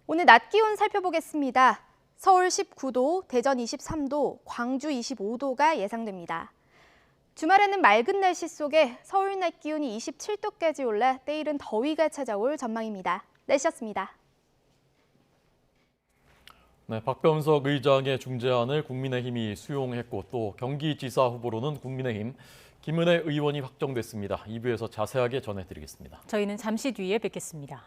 오늘 낮 기온 살펴보겠습니다. 서울 19도, 대전 23도, 광주 25도가 예상됩니다. 주말에는 맑은 날씨 속에 서울 낮 기온이 27도까지 올라 때이른 더위가 찾아올 전망입니다. 날씨였습니다. 네, 박병석 의장의 중재안을 국민의힘이 수용했고 또 경기지사 후보로는 국민의힘 김은혜 의원이 확정됐습니다. 2부에서 자세하게 전해드리겠습니다. 저희는 잠시 뒤에 뵙겠습니다.